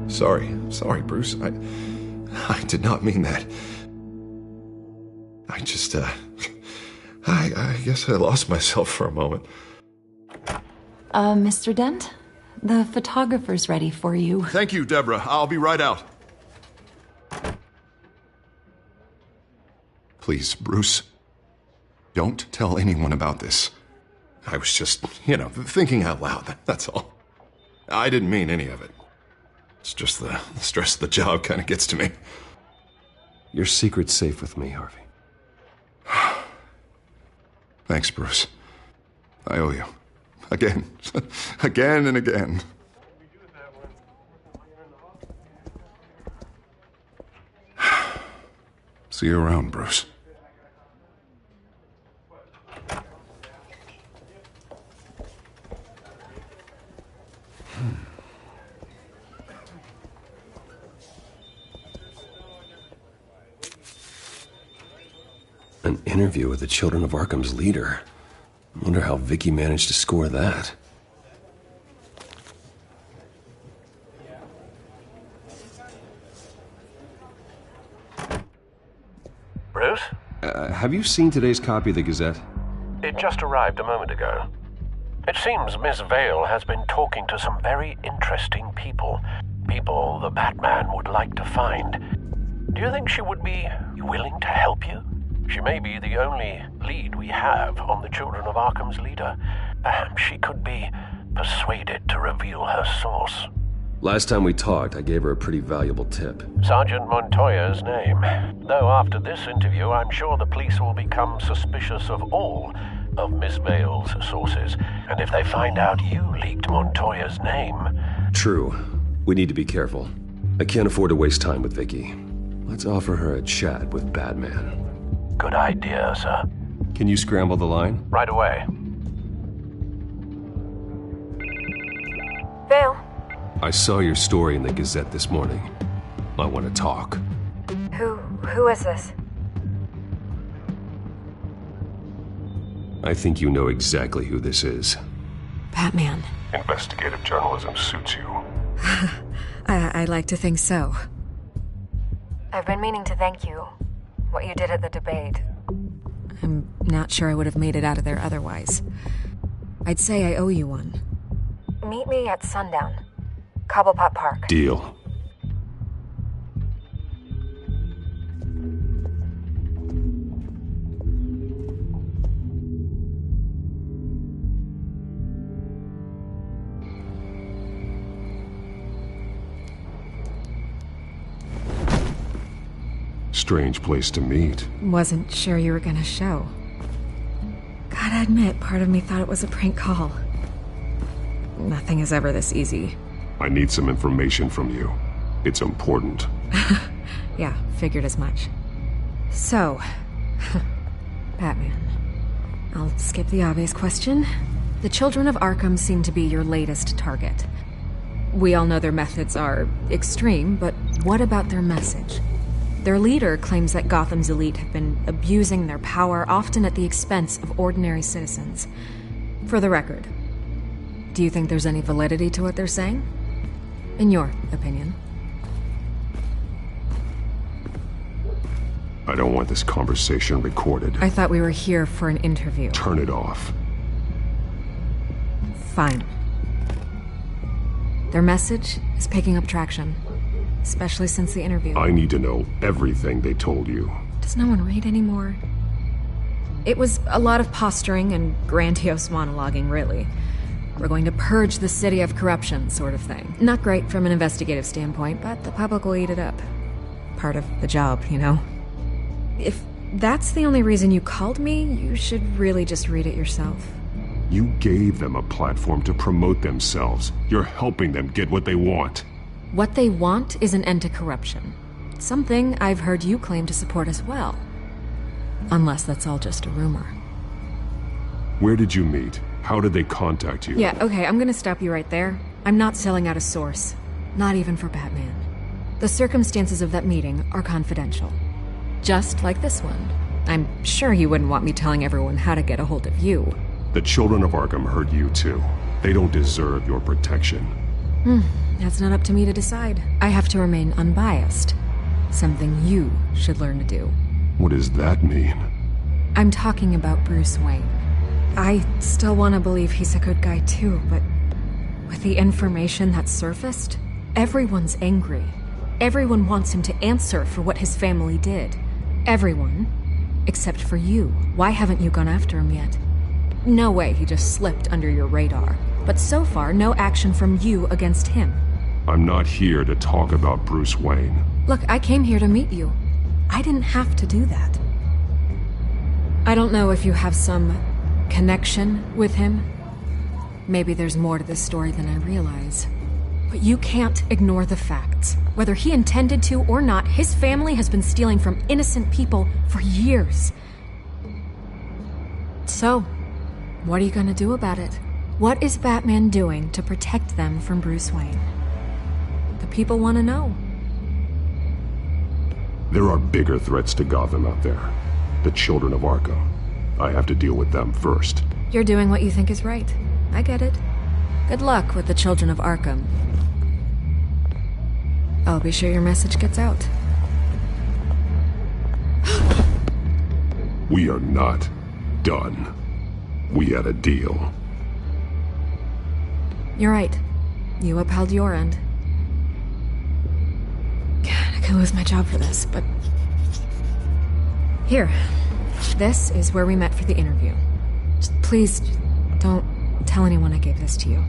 Sorry, Bruce. I did not mean that. I just, I guess I lost myself for a moment. Mr. Dent? The photographer's ready for you. Thank you, Deborah. I'll be right out. Please, Bruce, don't tell anyone about this. I was just, thinking out loud, that's all. I didn't mean any of it. It's just the stress of the job kind of gets to me. Your secret's safe with me, Harvey. Thanks, Bruce. I owe you. Again. Again and again. See you around, Bruce. An interview with the Children of Arkham's leader. I wonder how Vicky managed to score that. Bruce? Have you seen today's copy of the Gazette? It just arrived a moment ago. It seems Miss Vale has been talking to some very interesting people. People the Batman would like to find. Do you think she would be willing to help you? She may be the only lead we have on the Children of Arkham's leader. Perhaps she could be persuaded to reveal her source. Last time we talked, I gave her a pretty valuable tip. Sergeant Montoya's name. Though after this interview, I'm sure the police will become suspicious of all of Miss Vale's sources. And if they find out you leaked Montoya's name... True. We need to be careful. I can't afford to waste time with Vicky. Let's offer her a chat with Batman. Good idea, sir. Can you scramble the line? Right away. Vale. I saw your story in the Gazette this morning. I want to talk. Who is this? I think you know exactly who this is. Batman. Investigative journalism suits you. I like to think so. I've been meaning to thank you. What you did at the debate. I'm not sure I would have made it out of there otherwise. I'd say I owe you one. Meet me at sundown. Cobblepot Park. Deal. Strange place to meet. Wasn't sure you were gonna show. Gotta admit, part of me thought it was a prank call. Nothing is ever this easy. I need some information from you. It's important. Yeah, figured as much. So, Batman. I'll skip the obvious question. The Children of Arkham seem to be your latest target. We all know their methods are extreme, but what about their message? Their leader claims that Gotham's elite have been abusing their power, often at the expense of ordinary citizens. For the record, do you think there's any validity to what they're saying? In your opinion? I don't want this conversation recorded. I thought we were here for an interview. Turn it off. Fine. Their message is picking up traction. Especially since the interview. I need to know everything they told you. Does no one read anymore? It was a lot of posturing and grandiose monologuing, really. We're going to purge the city of corruption, sort of thing. Not great from an investigative standpoint, but the public will eat it up. Part of the job, you know? If that's the only reason you called me, you should really just read it yourself. You gave them a platform to promote themselves. You're helping them get what they want. What they want is an end to corruption. Something I've heard you claim to support as well. Unless that's all just a rumor. Where did you meet? How did they contact you? Yeah, okay, I'm gonna stop you right there. I'm not selling out a source. Not even for Batman. The circumstances of that meeting are confidential. Just like this one. I'm sure you wouldn't want me telling everyone how to get a hold of you. The Children of Arkham heard you too. They don't deserve your protection. That's not up to me to decide. I have to remain unbiased. Something you should learn to do. What does that mean? I'm talking about Bruce Wayne. I still want to believe he's a good guy too, but with the information that surfaced, everyone's angry. Everyone wants him to answer for what his family did. Everyone. Except for you. Why haven't you gone after him yet? No way he just slipped under your radar. But so far, no action from you against him. I'm not here to talk about Bruce Wayne. Look, I came here to meet you. I didn't have to do that. I don't know if you have some connection with him. Maybe there's more to this story than I realize. But you can't ignore the facts. Whether he intended to or not, his family has been stealing from innocent people for years. So, what are you gonna do about it? What is Batman doing to protect them from Bruce Wayne? The people want to know. There are bigger threats to Gotham out there. The children of Arkham. I have to deal with them first. You're doing what you think is right. I get it. Good luck with the children of Arkham. I'll be sure your message gets out. We are not done. We had a deal. You're right. You upheld your end. God, I could lose my job for this, but... Here. This is where we met for the interview. Just please, don't tell anyone I gave this to you.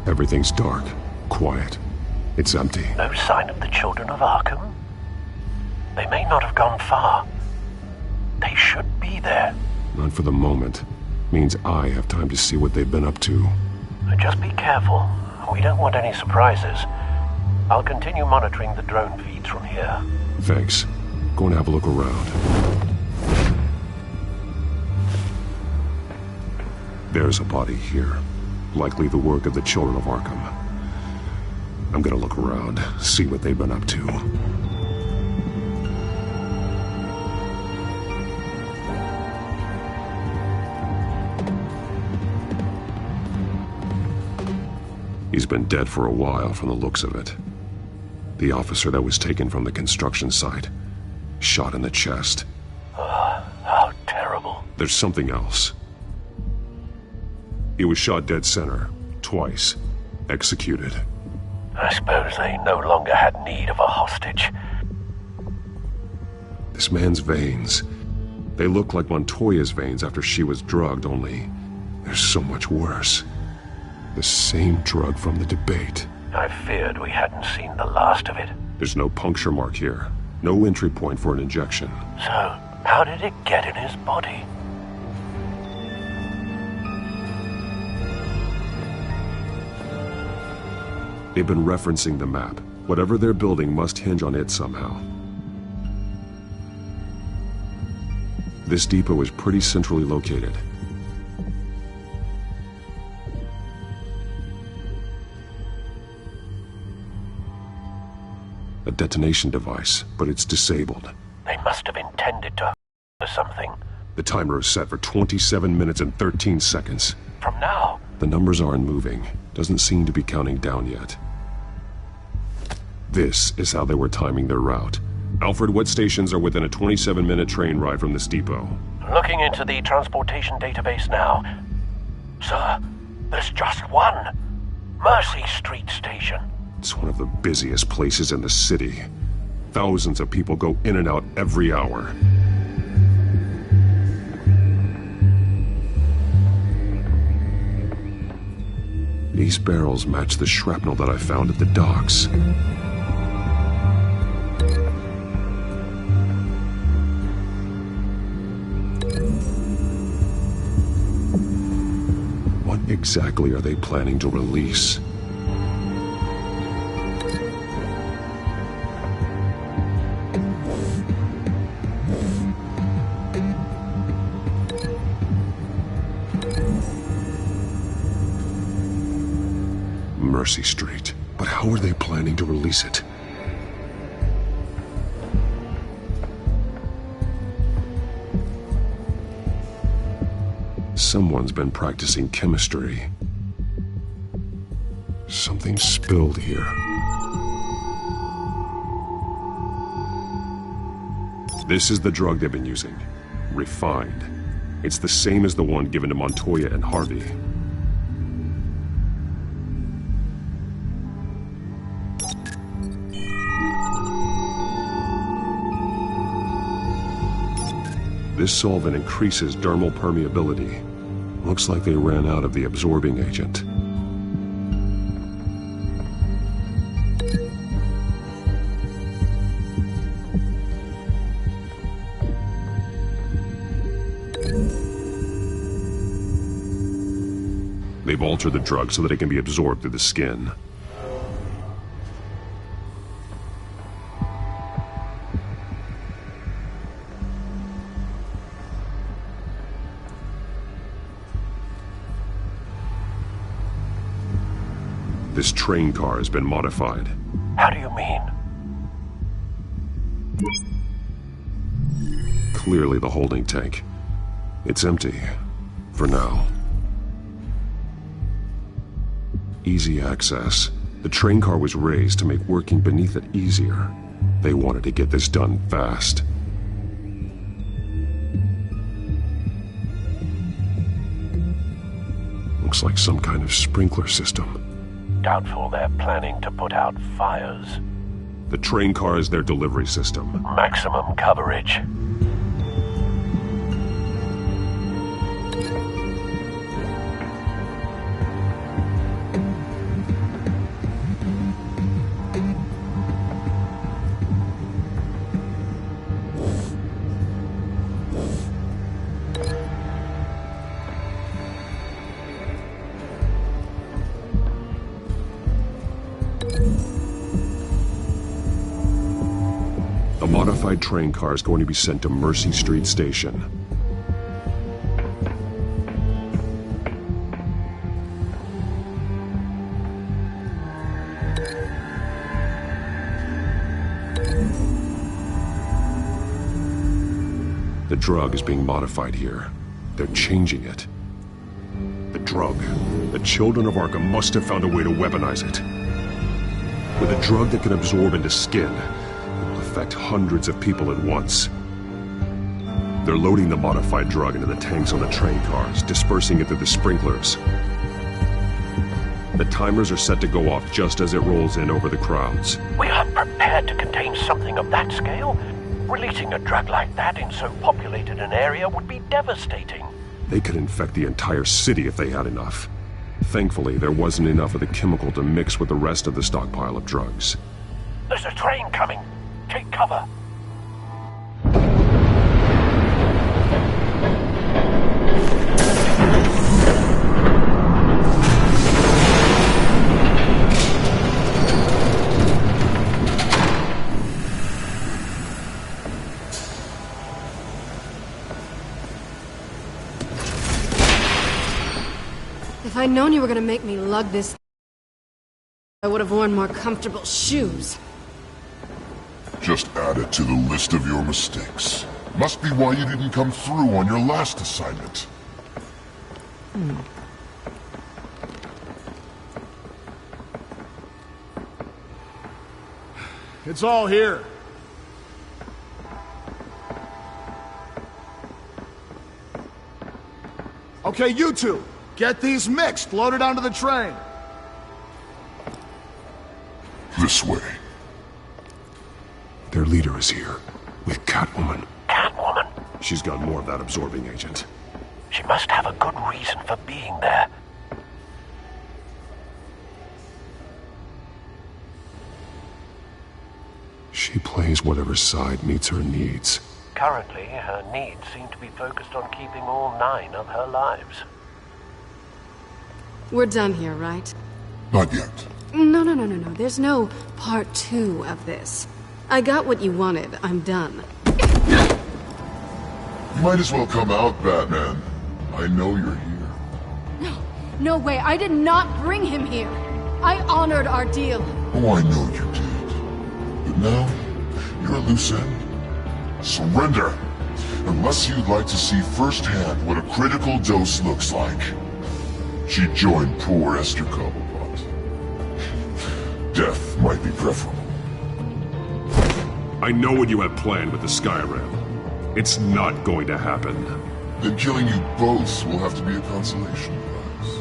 Everything's dark, quiet. It's empty. No sign of the children of Arkham? They may not have gone far. They should be there. Not for the moment. Means I have time to see what they've been up to. Just be careful. We don't want any surprises. I'll continue monitoring the drone feeds from here. Thanks. Go and have a look around. There's a body here. Likely the work of the children of Arkham. I'm gonna look around, see what they've been up to. He's been dead for a while from the looks of it. The officer that was taken from the construction site. Shot in the chest. How terrible. There's something else. He was shot dead center, twice, executed. I suppose they no longer had need of a hostage. This man's veins, they look like Montoya's veins after she was drugged, only they're so much worse. The same drug from the debate. I feared we hadn't seen the last of it. There's no puncture mark here, no entry point for an injection. So, how did it get in his body? They've been referencing the map. Whatever they're building must hinge on it somehow. This depot is pretty centrally located. A detonation device, but it's disabled. They must have intended to something. The timer is set for 27 minutes and 13 seconds. From now? The numbers aren't moving. Doesn't seem to be counting down yet. This is how they were timing their route. Alfred, what stations are within a 27-minute train ride from this depot? Looking into the transportation database now. Sir, there's just one. Mercy Street Station. It's one of the busiest places in the city. Thousands of people go in and out every hour. These barrels match the shrapnel that I found at the docks. What exactly are they planning to release? Mercy Street. But how are they planning to release it? Someone's been practicing chemistry. Something spilled here. This is the drug they've been using. Refined. It's the same as the one given to Montoya and Harvey. This solvent increases dermal permeability. Looks like they ran out of the absorbing agent. They've altered the drug so that it can be absorbed through the skin. This train car has been modified. How do you mean? Clearly the holding tank. It's empty. For now. Easy access. The train car was raised to make working beneath it easier. They wanted to get this done fast. Looks like some kind of sprinkler system. Doubtful they're planning to put out fires. The train car is their delivery system. Maximum coverage. The modified train car is going to be sent to Mercy Street Station. The drug is being modified here. They're changing it. The drug. The children of Arkham must have found a way to weaponize it. With a drug that can absorb into skin, affect hundreds of people at once. They're loading the modified drug into the tanks on the train cars, dispersing it through the sprinklers. The timers are set to go off just as it rolls in over the crowds. We aren't prepared to contain something of that scale. Releasing a drug like that in so populated an area would be devastating. They could infect the entire city if they had enough. Thankfully, there wasn't enough of the chemical to mix with the rest of the stockpile of drugs. There's a train coming. Take cover. If I'd known you were gonna make me lug this, I would have worn more comfortable shoes. Just add it to the list of your mistakes. Must be why you didn't come through on your last assignment. It's all here. Okay, you two, get these mixed, loaded onto the train. This way. Their leader is here, with Catwoman. Catwoman? She's got more of that absorbing agent. She must have a good reason for being there. She plays whatever side meets her needs. Currently, her needs seem to be focused on keeping all 9 of her lives. We're done here, right? Not yet. No. There's no part 2 of this. I got what you wanted. I'm done. You might as well come out, Batman. I know you're here. No way. I did not bring him here. I honored our deal. Oh, I know you did. But now, you're a loose end. Surrender! Unless you'd like to see firsthand what a critical dose looks like. She joined poor Esther Cobblepot. Death might be preferable. I know what you have planned with the Skyrim. It's not going to happen. Then killing you both will have to be a consolation prize.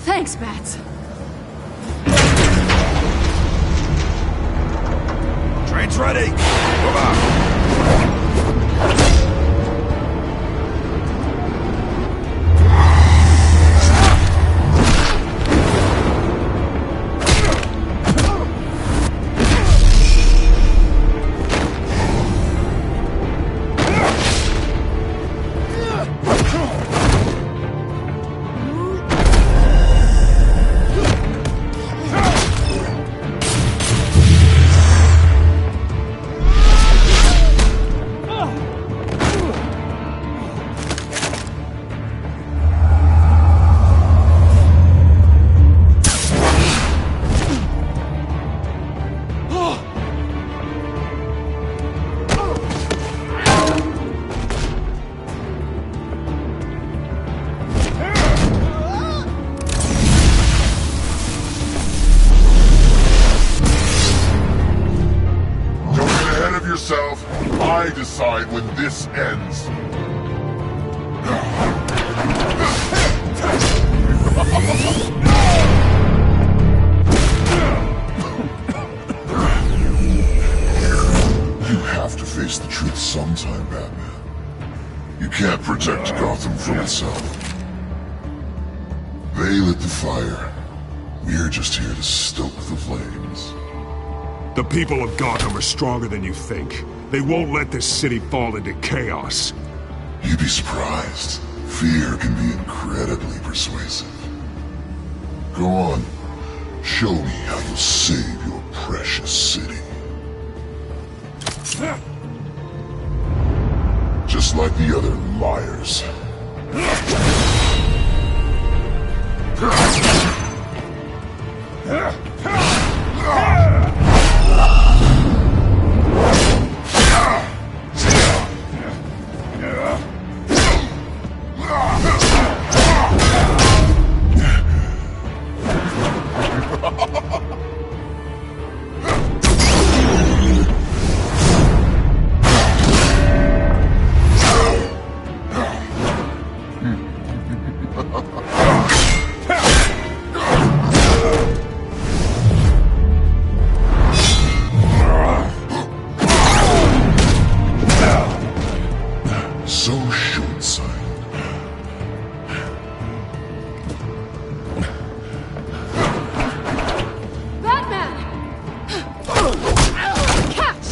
Thanks, Bats. Train's ready! Move out! I decide when this ends. You have to face the truth sometime, Batman. You can't protect Gotham from itself. They lit the fire. We're just here to stoke the flames. The people of Gotham are stronger than you think. They won't let this city fall into chaos. You'd be surprised. Fear can be incredibly persuasive. Go on. Show me how you'll save your precious city. Just like the other liars. So short-sighted. Batman! Catch!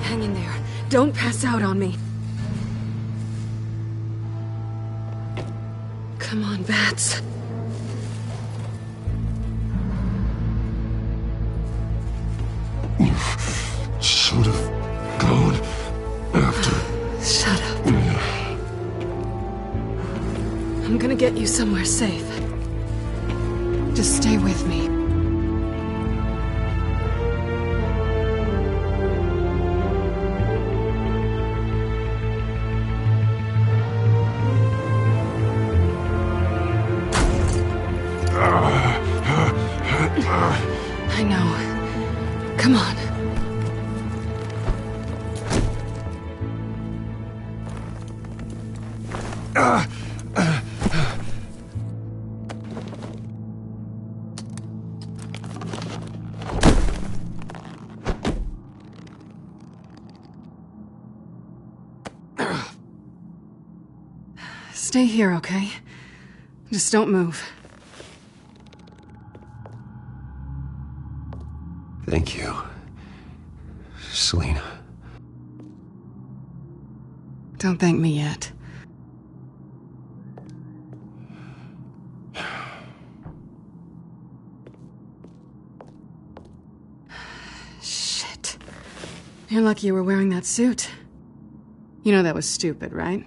Hang in there. Don't pass out on me. Come on, Bats. Should have gone after. Shut up. get you somewhere safe. Just stay with me. I know. Come on. Stay here, okay? Just don't move. Thank you, Selina. Don't thank me yet. Shit. You're lucky you were wearing that suit. You know that was stupid, right?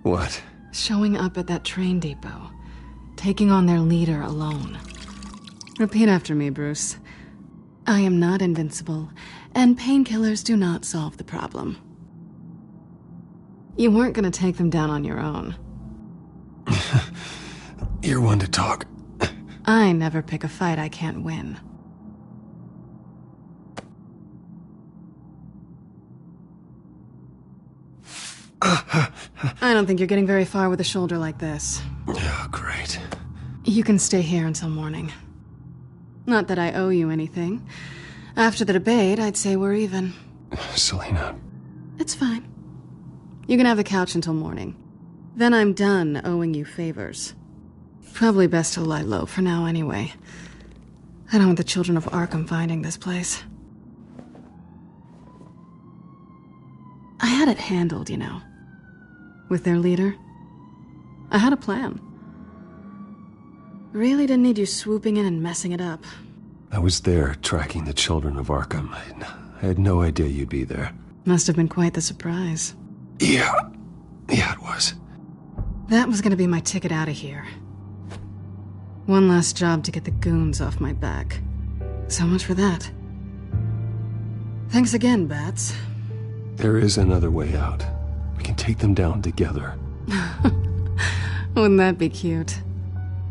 What? Showing up at that train depot. Taking on their leader alone. Repeat after me, Bruce. I am not invincible, and painkillers do not solve the problem. You weren't gonna take them down on your own. You're one to talk. I never pick a fight I can't win. I don't think you're getting very far with a shoulder like this. Oh, great. You can stay here until morning. Not that I owe you anything. After the debate, I'd say we're even. Selina. It's fine. You can have the couch until morning. Then I'm done owing you favors. Probably best to lie low for now anyway. I don't want the children of Arkham finding this place. I had it handled, you know. With their leader. I had a plan. Really didn't need you swooping in and messing it up. I was there tracking the children of Arkham. I had no idea you'd be there. Must have been quite the surprise. Yeah, it was. That was gonna be my ticket out of here. One last job to get the goons off my back. So much for that. Thanks again, Bats. There is another way out. We can take them down together. Wouldn't that be cute?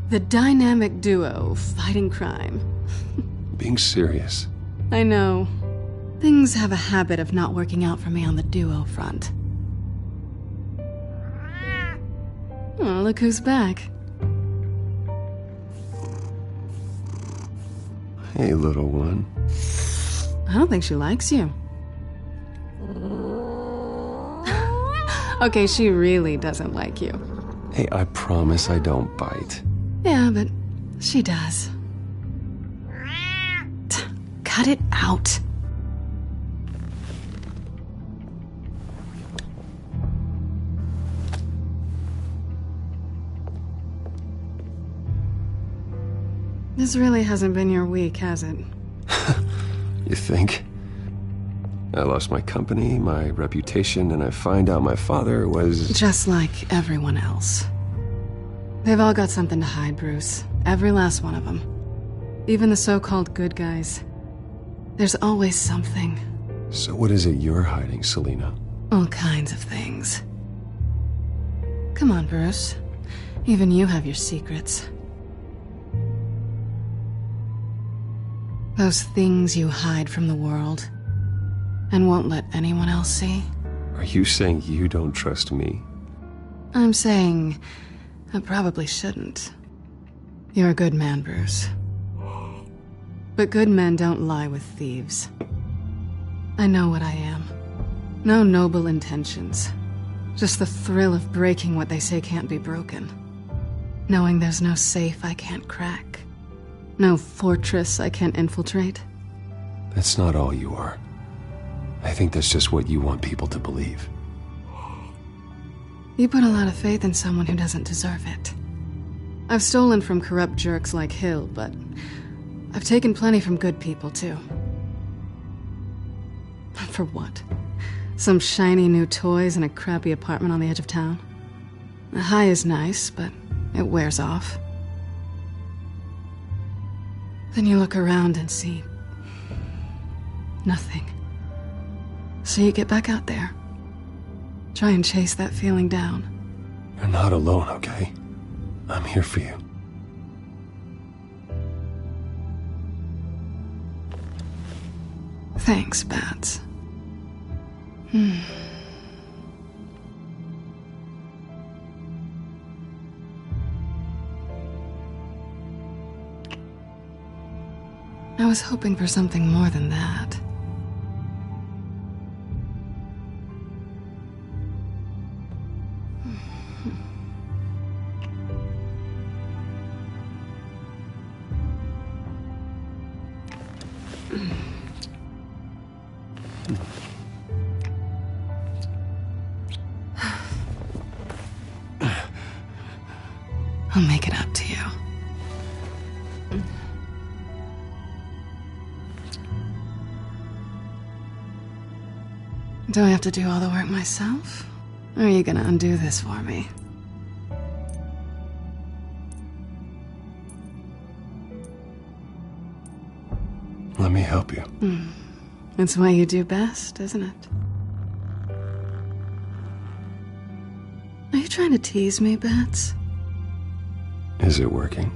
The dynamic duo fighting crime. Being serious. I know. Things have a habit of not working out for me on the duo front. Oh, look who's back. Hey, little one. I don't think she likes you. Okay, she really doesn't like you. Hey, I promise I don't bite. Yeah, but she does. Cut it out. This really hasn't been your week, has it? You think? I lost my company, my reputation, and I find out my father was... Just like everyone else. They've all got something to hide, Bruce. Every last one of them. Even the so-called good guys. There's always something. So what is it you're hiding, Selina? All kinds of things. Come on, Bruce. Even you have your secrets. Those things you hide from the world and won't let anyone else see. Are you saying you don't trust me? I'm saying I probably shouldn't. You're a good man, Bruce. But good men don't lie with thieves. I know what I am. No noble intentions. Just the thrill of breaking what they say can't be broken. Knowing there's no safe I can't crack. No fortress I can't infiltrate. That's not all you are. I think that's just what you want people to believe. You put a lot of faith in someone who doesn't deserve it. I've stolen from corrupt jerks like Hill, but I've taken plenty from good people, too. For what? Some shiny new toys and a crappy apartment on the edge of town? The high is nice, but it wears off. Then you look around and see nothing. So you get back out there. Try and chase that feeling down. You're not alone, okay? I'm here for you. Thanks, Bats. I was hoping for something more than that. I'll make it up to you. Do I have to do all the work myself? Or are you gonna undo this for me? Let me help you. It's what you do best, isn't it? Are you trying to tease me, Bats? Is it working?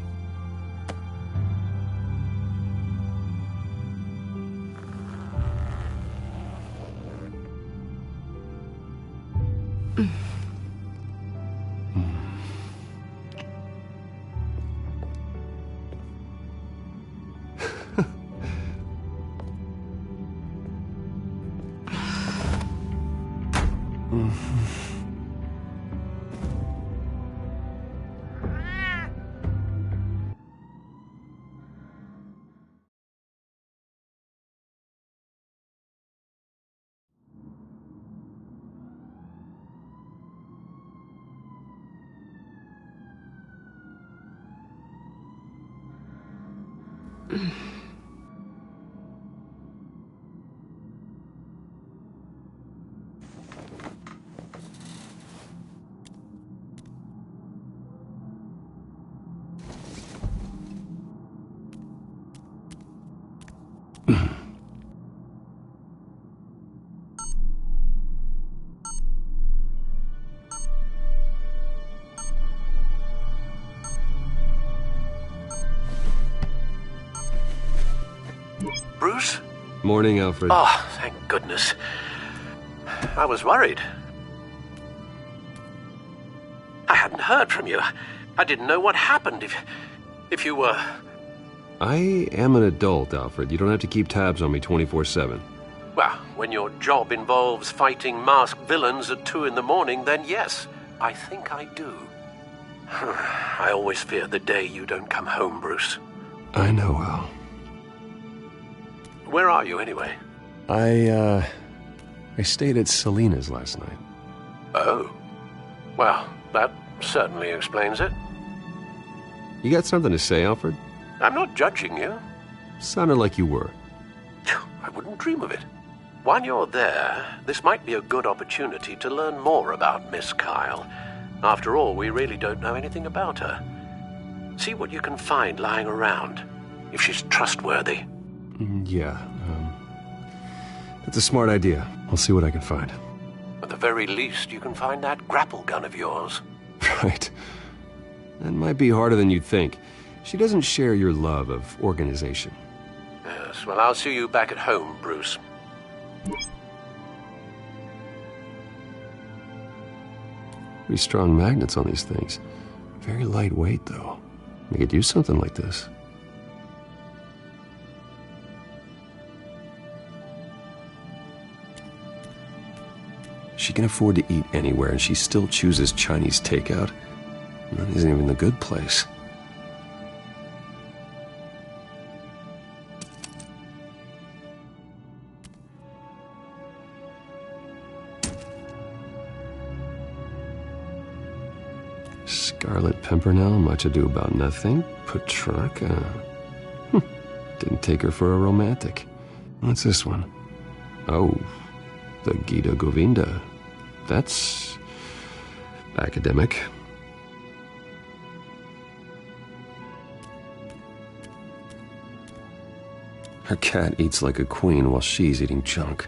Bruce? Morning, Alfred. Oh, thank goodness. I was worried. I hadn't heard from you. I didn't know what happened if you were... I am an adult, Alfred. You don't have to keep tabs on me 24/7. Well, when your job involves fighting masked villains at 2 in the morning, then yes, I think I do. I always fear the day you don't come home, Bruce. I know, Al. Where are you, anyway? I stayed at Selena's last night. Oh. Well, that certainly explains it. You got something to say, Alfred? I'm not judging you. Sounded like you were. I wouldn't dream of it. While you're there, this might be a good opportunity to learn more about Miss Kyle. After all, we really don't know anything about her. See what you can find lying around, if she's trustworthy. Yeah, that's a smart idea. I'll see what I can find. At the very least, you can find that grapple gun of yours. Right. That might be harder than you'd think. She doesn't share your love of organization. Yes, well, I'll see you back at home, Bruce. Pretty strong magnets on these things. Very lightweight, though. We could use something like this. She can afford to eat anywhere, and she still chooses Chinese takeout. And that isn't even the good place. Scarlet Pimpernel, Much Ado About Nothing, Petrarca. Didn't take her for a romantic. What's this one? Oh, the Gita Govinda. That's academic. Her cat eats like a queen while she's eating junk.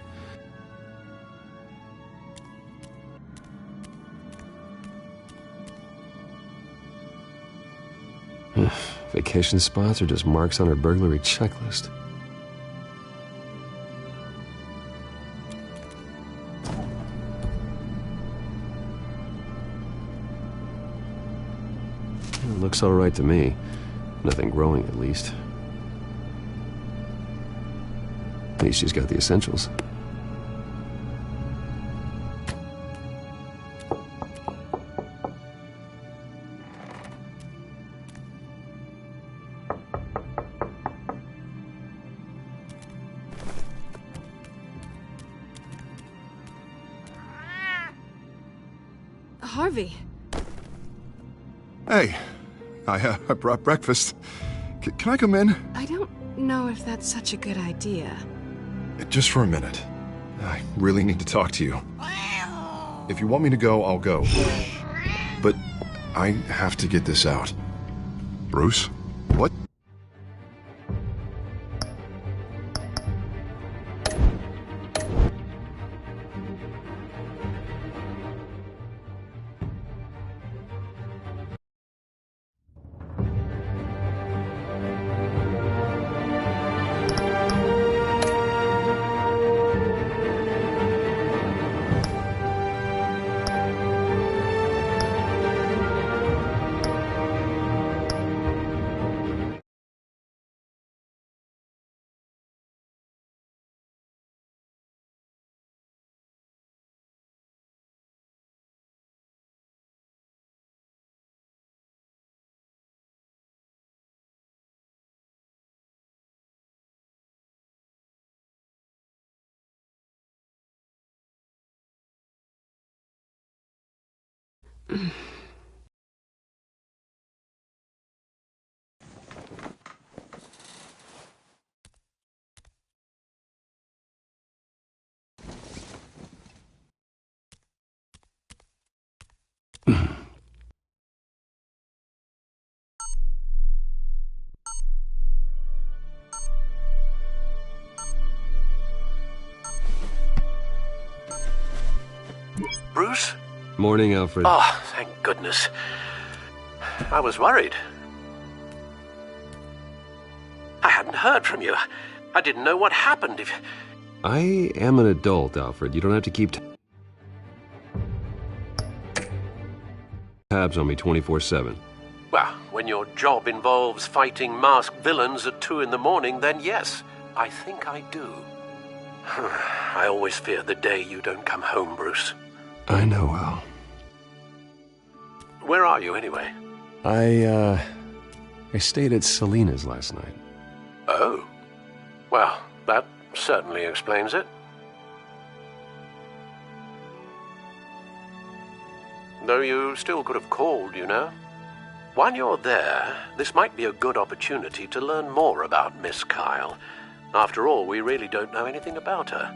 Vacation spots are just marks on her burglary checklist. It looks all right to me. Nothing growing, at least. At least she's got the essentials. Harvey. Hey, I brought breakfast. Can I come in? I don't know if that's such a good idea. Just for a minute. I really need to talk to you. If you want me to go, I'll go. But I have to get this out. Bruce? What? Bruce? Morning, Alfred. Oh, thank goodness. I was worried. I hadn't heard from you. I didn't know what happened. If I am an adult, Alfred. You don't have to keep tabs on me 24/7. Well, when your job involves fighting masked villains at 2 in the morning, then yes, I think I do. I always fear the day you don't come home, Bruce. I know, Al. Where are you, anyway? I stayed at Selena's last night. Oh. Well, that certainly explains it. Though you still could have called, you know. While you're there, this might be a good opportunity to learn more about Miss Kyle. After all, we really don't know anything about her.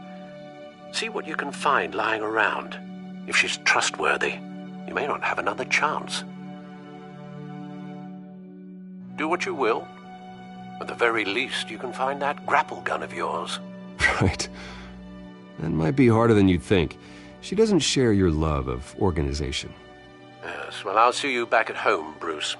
See what you can find lying around. If she's trustworthy, you may not have another chance. Do what you will. At the very least, you can find that grapple gun of yours. Right. That might be harder than you'd think. She doesn't share your love of organization. Yes, well, I'll see you back at home, Bruce.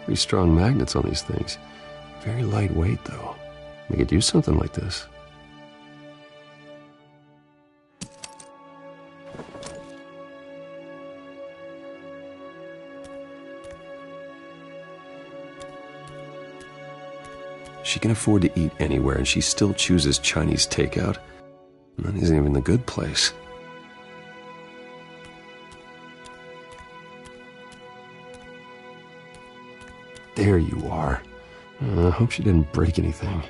Pretty strong magnets on these things. Very lightweight, though. We could use something like this. She can afford to eat anywhere, and she still chooses Chinese takeout. And that isn't even the good place. There you are. I hope she didn't break anything.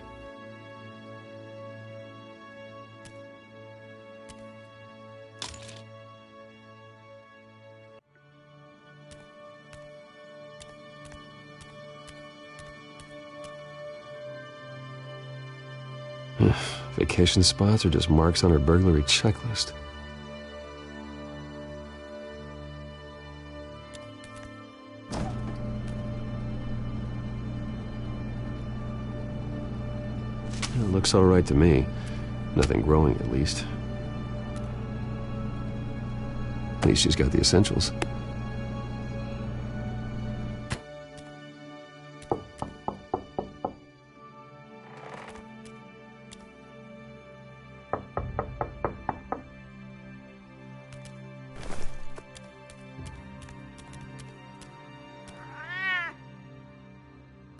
Vacation spots are just marks on her burglary checklist. It looks all right to me. Nothing growing, at least. At least she's got the essentials.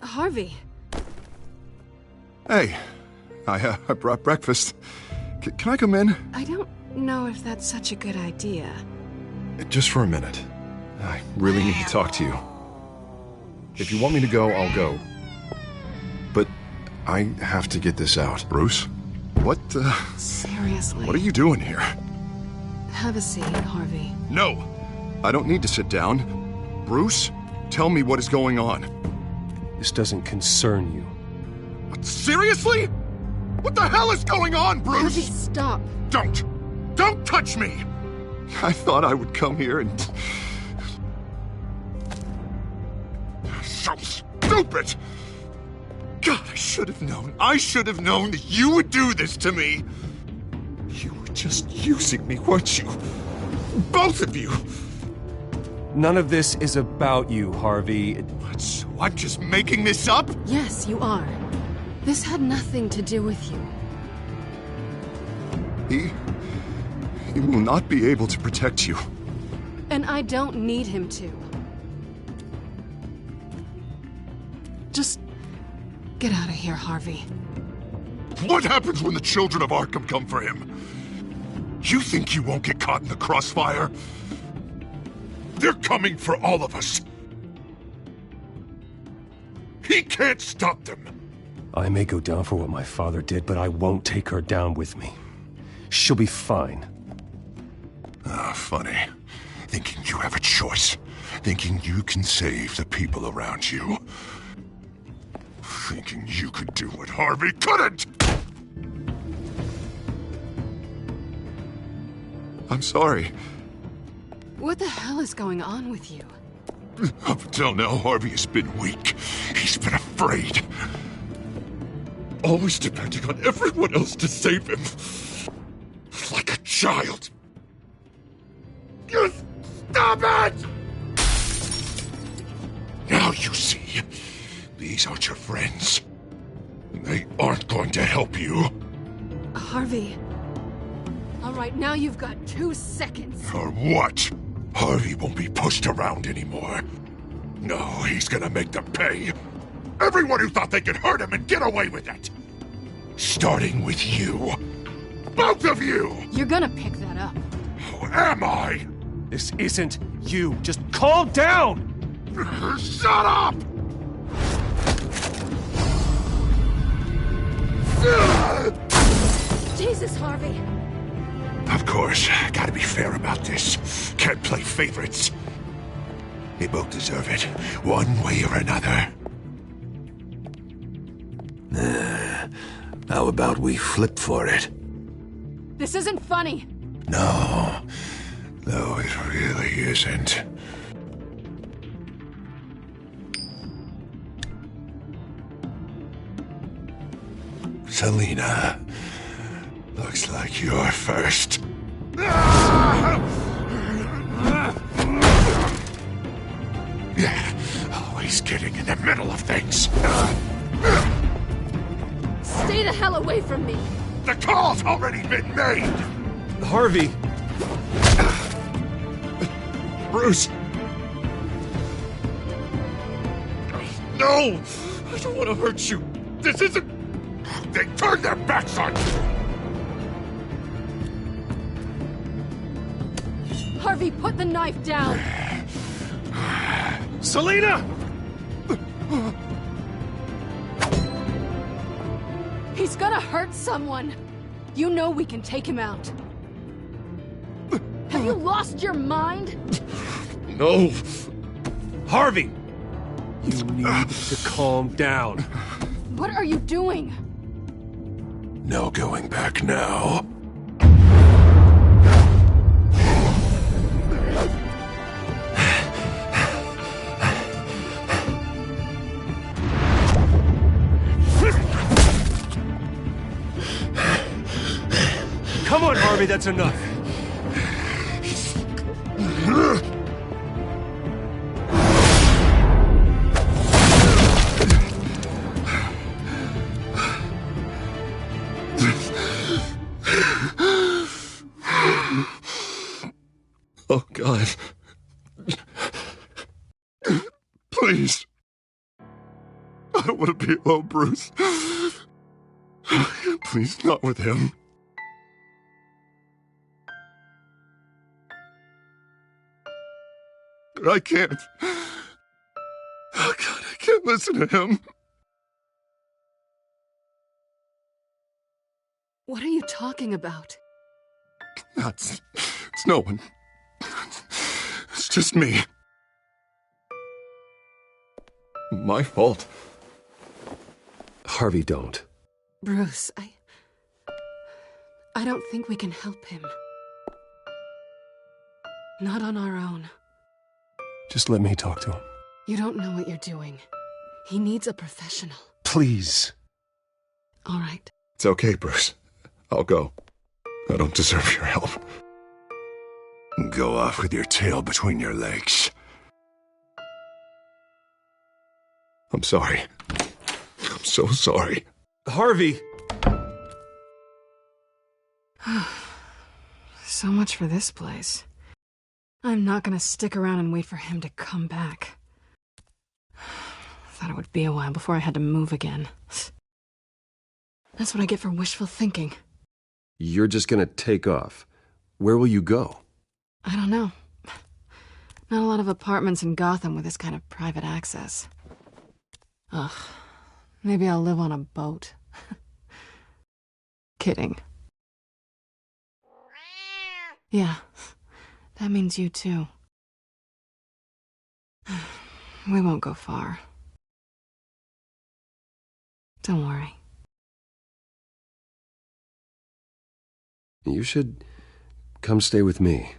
Harvey. Hey, I brought breakfast. Can I come in? I don't know if that's such a good idea. Just for a minute. I really need to talk to you. If you want me to go, I'll go. But I have to get this out. Bruce? What, Seriously. What are you doing here? Have a seat, Harvey. No! I don't need to sit down. Bruce, tell me what is going on. This doesn't concern you. What, seriously? What the hell is going on, Bruce? Harvey, stop. Don't touch me! I thought I would come here and... So stupid! God, I should have known. I should have known that you would do this to me. You were just using me, weren't you? Both of you! None of this is about you, Harvey. What, so I'm just making this up? Yes, you are. This had nothing to do with you. He will not be able to protect you. And I don't need him to. Just get out of here, Harvey. What happens when the children of Arkham come for him? You think you won't get caught in the crossfire? They're coming for all of us. He can't stop them. I may go down for what my father did, but I won't take her down with me. She'll be fine. Ah, funny. Thinking you have a choice. Thinking you can save the people around you. Thinking you could do what Harvey couldn't! I'm sorry. What the hell is going on with you? Up until now, Harvey has been weak. He's been afraid. Always depending on everyone else to save him. Like a child. You stop it! Now you see. These aren't your friends. They aren't going to help you. Harvey. All right, now you've got 2 seconds. For what? Harvey won't be pushed around anymore. No, he's gonna make them pay. Everyone who thought they could hurt him and get away with it. Starting with you. Both of you! You're gonna pick that up. Who am I? This isn't you. Just calm down! Shut up! Jesus, Harvey. Of course, gotta be fair about this. Can't play favorites. They both deserve it, one way or another. How about we flip for it? This isn't funny. No, it really isn't. Selina, looks like you're first. Yeah, always getting in the middle of things. Stay the hell away from me. The call's already been made. Harvey. Bruce. No, I don't want to hurt you. This isn't... They turned their backs on you! Harvey, put the knife down! Selina! He's gonna hurt someone! You know we can take him out. Have you lost your mind? No! Harvey! You need to calm down. What are you doing? No going back now. Come on, Harvey, that's enough. Oh, God. Please. I don't want to be alone, Bruce. Please, not with him. I can't. Oh, God, I can't listen to him. What are you talking about? It's no one. It's just me. My fault. Harvey, don't. Bruce, I don't think we can help him. Not on our own. Just let me talk to him. You don't know what you're doing. He needs a professional. Please. All right. It's okay, Bruce. I'll go. I don't deserve your help. Go off with your tail between your legs. I'm sorry. I'm so sorry. Harvey! So much for this place. I'm not gonna stick around and wait for him to come back. Thought it would be a while before I had to move again. That's what I get for wishful thinking. You're just gonna take off. Where will you go? I don't know. Not a lot of apartments in Gotham with this kind of private access. Ugh. Maybe I'll live on a boat. Kidding. Yeah. That means you too. We won't go far. Don't worry. You should come stay with me.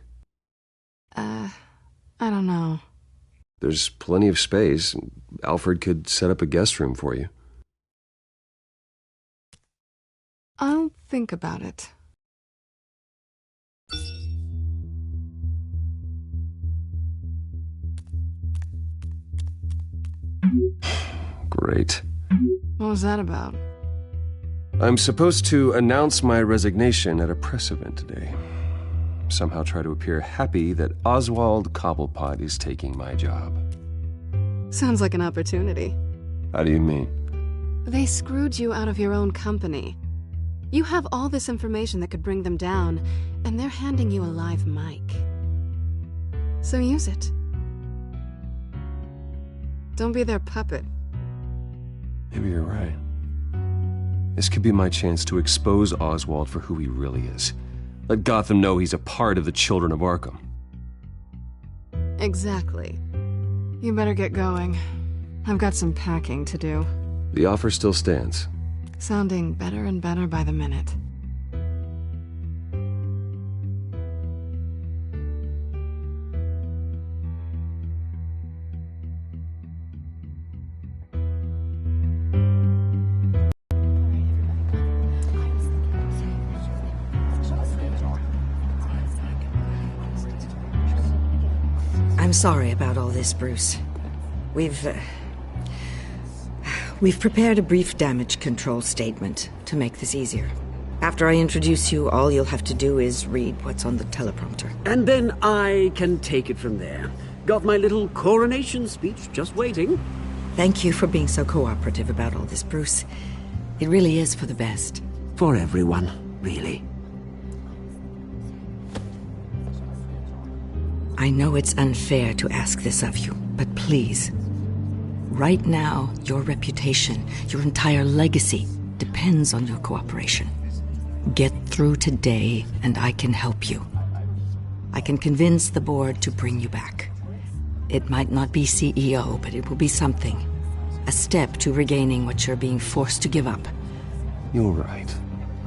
I don't know. There's plenty of space. Alfred could set up a guest room for you. I'll think about it. Great. What was that about? I'm supposed to announce my resignation at a press event today. Somehow try to appear happy that Oswald Cobblepot is taking my job. Sounds like an opportunity. How do you mean? They screwed you out of your own company. You have all this information that could bring them down, and they're handing you a live mic. So use it. Don't be their puppet. Maybe you're right. This could be my chance to expose Oswald for who he really is. Let Gotham know he's a part of the Children of Arkham. Exactly. You better get going. I've got some packing to do. The offer still stands. Sounding better and better by the minute. I'm sorry about all this, Bruce. We've prepared a brief damage control statement to make this easier. After I introduce you, all you'll have to do is read what's on the teleprompter. And then I can take it from there. Got my little coronation speech just waiting. Thank you for being so cooperative about all this, Bruce. It really is for the best. For everyone, really. I know it's unfair to ask this of you, but please. Right now, your reputation, your entire legacy, depends on your cooperation. Get through today, and I can help you. I can convince the board to bring you back. It might not be CEO, but it will be something. A step to regaining what you're being forced to give up. You're right.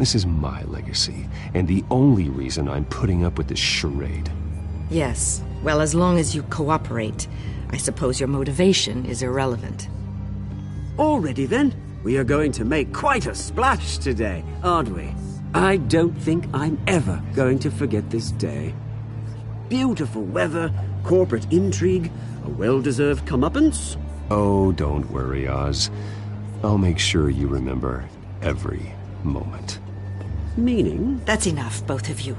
This is my legacy, and the only reason I'm putting up with this charade. Yes. Well, as long as you cooperate, I suppose your motivation is irrelevant. Already then, we are going to make quite a splash today, aren't we? I don't think I'm ever going to forget this day. Beautiful weather, corporate intrigue, a well-deserved comeuppance. Oh, don't worry, Oz. I'll make sure you remember every moment. Meaning? That's enough, both of you.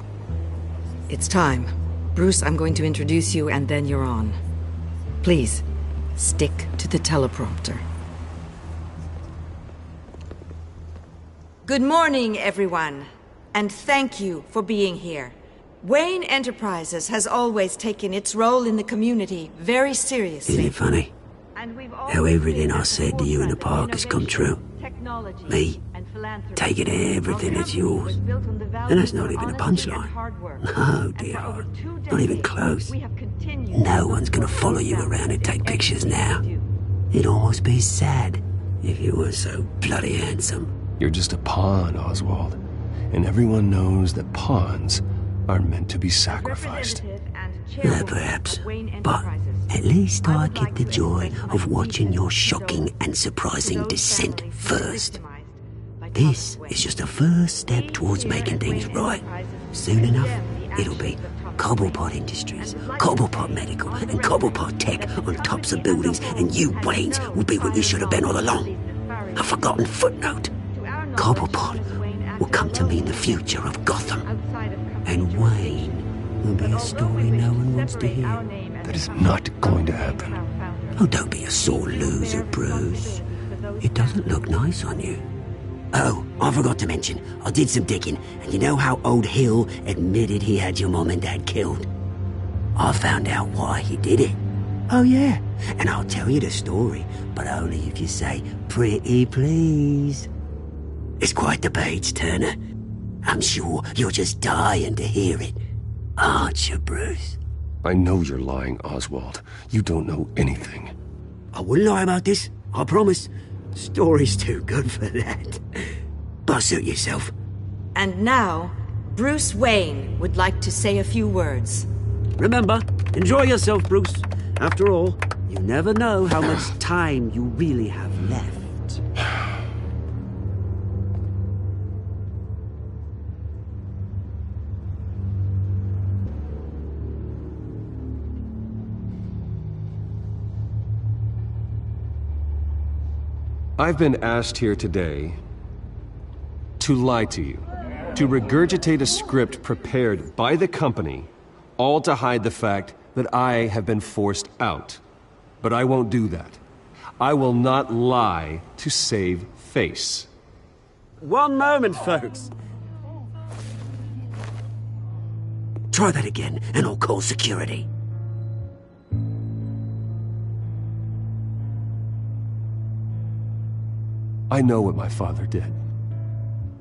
It's time. Bruce, I'm going to introduce you, and then you're on. Please, stick to the teleprompter. Good morning, everyone, and thank you for being here. Wayne Enterprises has always taken its role in the community very seriously. Isn't it funny? How everything I said to you in the park has come true. Me, taking everything that's yours. And that's not even a punchline. No, dear heart. Not even close. No one's gonna follow you around and take pictures now. It'd almost be sad if you were so bloody handsome. You're just a pawn, Oswald. And everyone knows that pawns are meant to be sacrificed. Perhaps. But at least I get the joy of watching your shocking and surprising descent first. This is just a first step towards making things right. Soon enough, it'll be Cobblepot Industries, Cobblepot Medical, and Cobblepot Tech on tops of buildings, and you, Waynes, will be what you should have been all along. A forgotten footnote. Cobblepot will come to mean the future of Gotham. And Wayne will be a story no one wants to hear. That is not going to happen. Oh, don't be a sore loser, Bruce. It doesn't look nice on you. Oh, I forgot to mention, I did some digging, and you know how old Hill admitted he had your mom and dad killed? I found out why he did it. Oh yeah, and I'll tell you the story, but only if you say, pretty please. It's quite the page turner. I'm sure you're just dying to hear it. Aren't you, Bruce? I know you're lying, Oswald. You don't know anything. I wouldn't lie about this, I promise. Story's too good for that. But suit yourself. And now, Bruce Wayne would like to say a few words. Remember, enjoy yourself, Bruce. After all, you never know how much time you really have left. I've been asked here today to lie to you, to regurgitate a script prepared by the company, all to hide the fact that I have been forced out. But I won't do that. I will not lie to save face. One moment, folks. Try that again, and I'll call security. I know what my father did.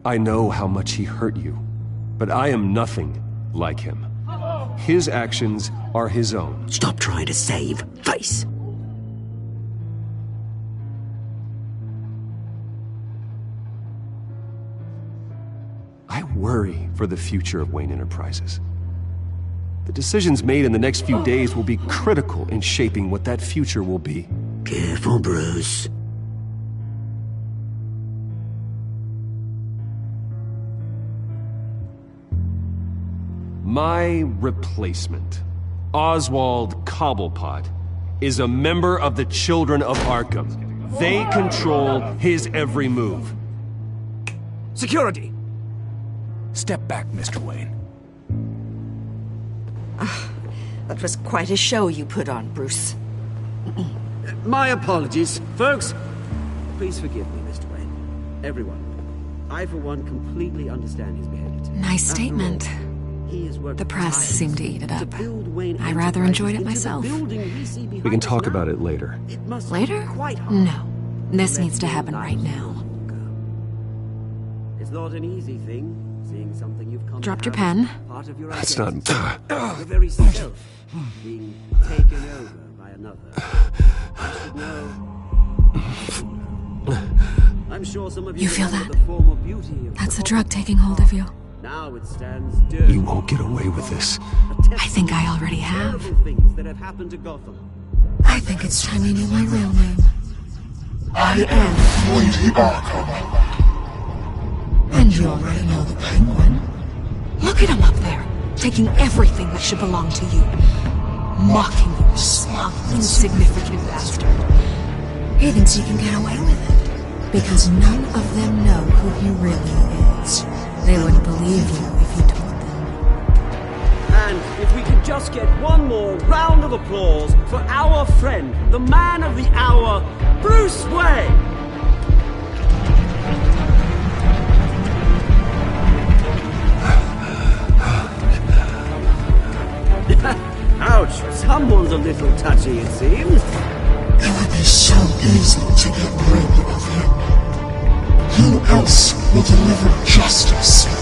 I know how much he hurt you, but I am nothing like him. His actions are his own. Stop trying to save face. I worry for the future of Wayne Enterprises. The decisions made in the next few days will be critical in shaping what that future will be. Careful, Bruce. My replacement, Oswald Cobblepot, is a member of the Children of Arkham. They control his every move. Security! Step back, Mr. Wayne. That was quite a show you put on, Bruce. My apologies. Folks, please forgive me, Mr. Wayne. Everyone. I, for one, completely understand his behavior today. Nice statement. The press seemed to eat it up. I rather enjoyed it myself. We can talk about it later. Later? No. This needs to happen right now. It's not an easy thing, seeing something you've come Dropped your pen. That's not... Your very self being taken over by another. I should know. I'm sure some of You feel remember that? the form of beauty of That's the drug taking hold of you. Now it stands dirty. You won't get away with this. I think I already have. Things that have happened to Gotham. I think it's time you knew my real name. I am Lady Arkham. And you already know the Penguin. Look at him up there, taking everything that should belong to you. Mocking you, smug, insignificant bastard. He thinks he can get away with it. Because none of them know who he really is. They wouldn't believe you if you told them. And if we could just get one more round of applause for our friend, the man of the hour, Bruce Wayne! Ouch, someone's a little touchy, it seems. It would be so easy to get rid of him. Who else will deliver justice?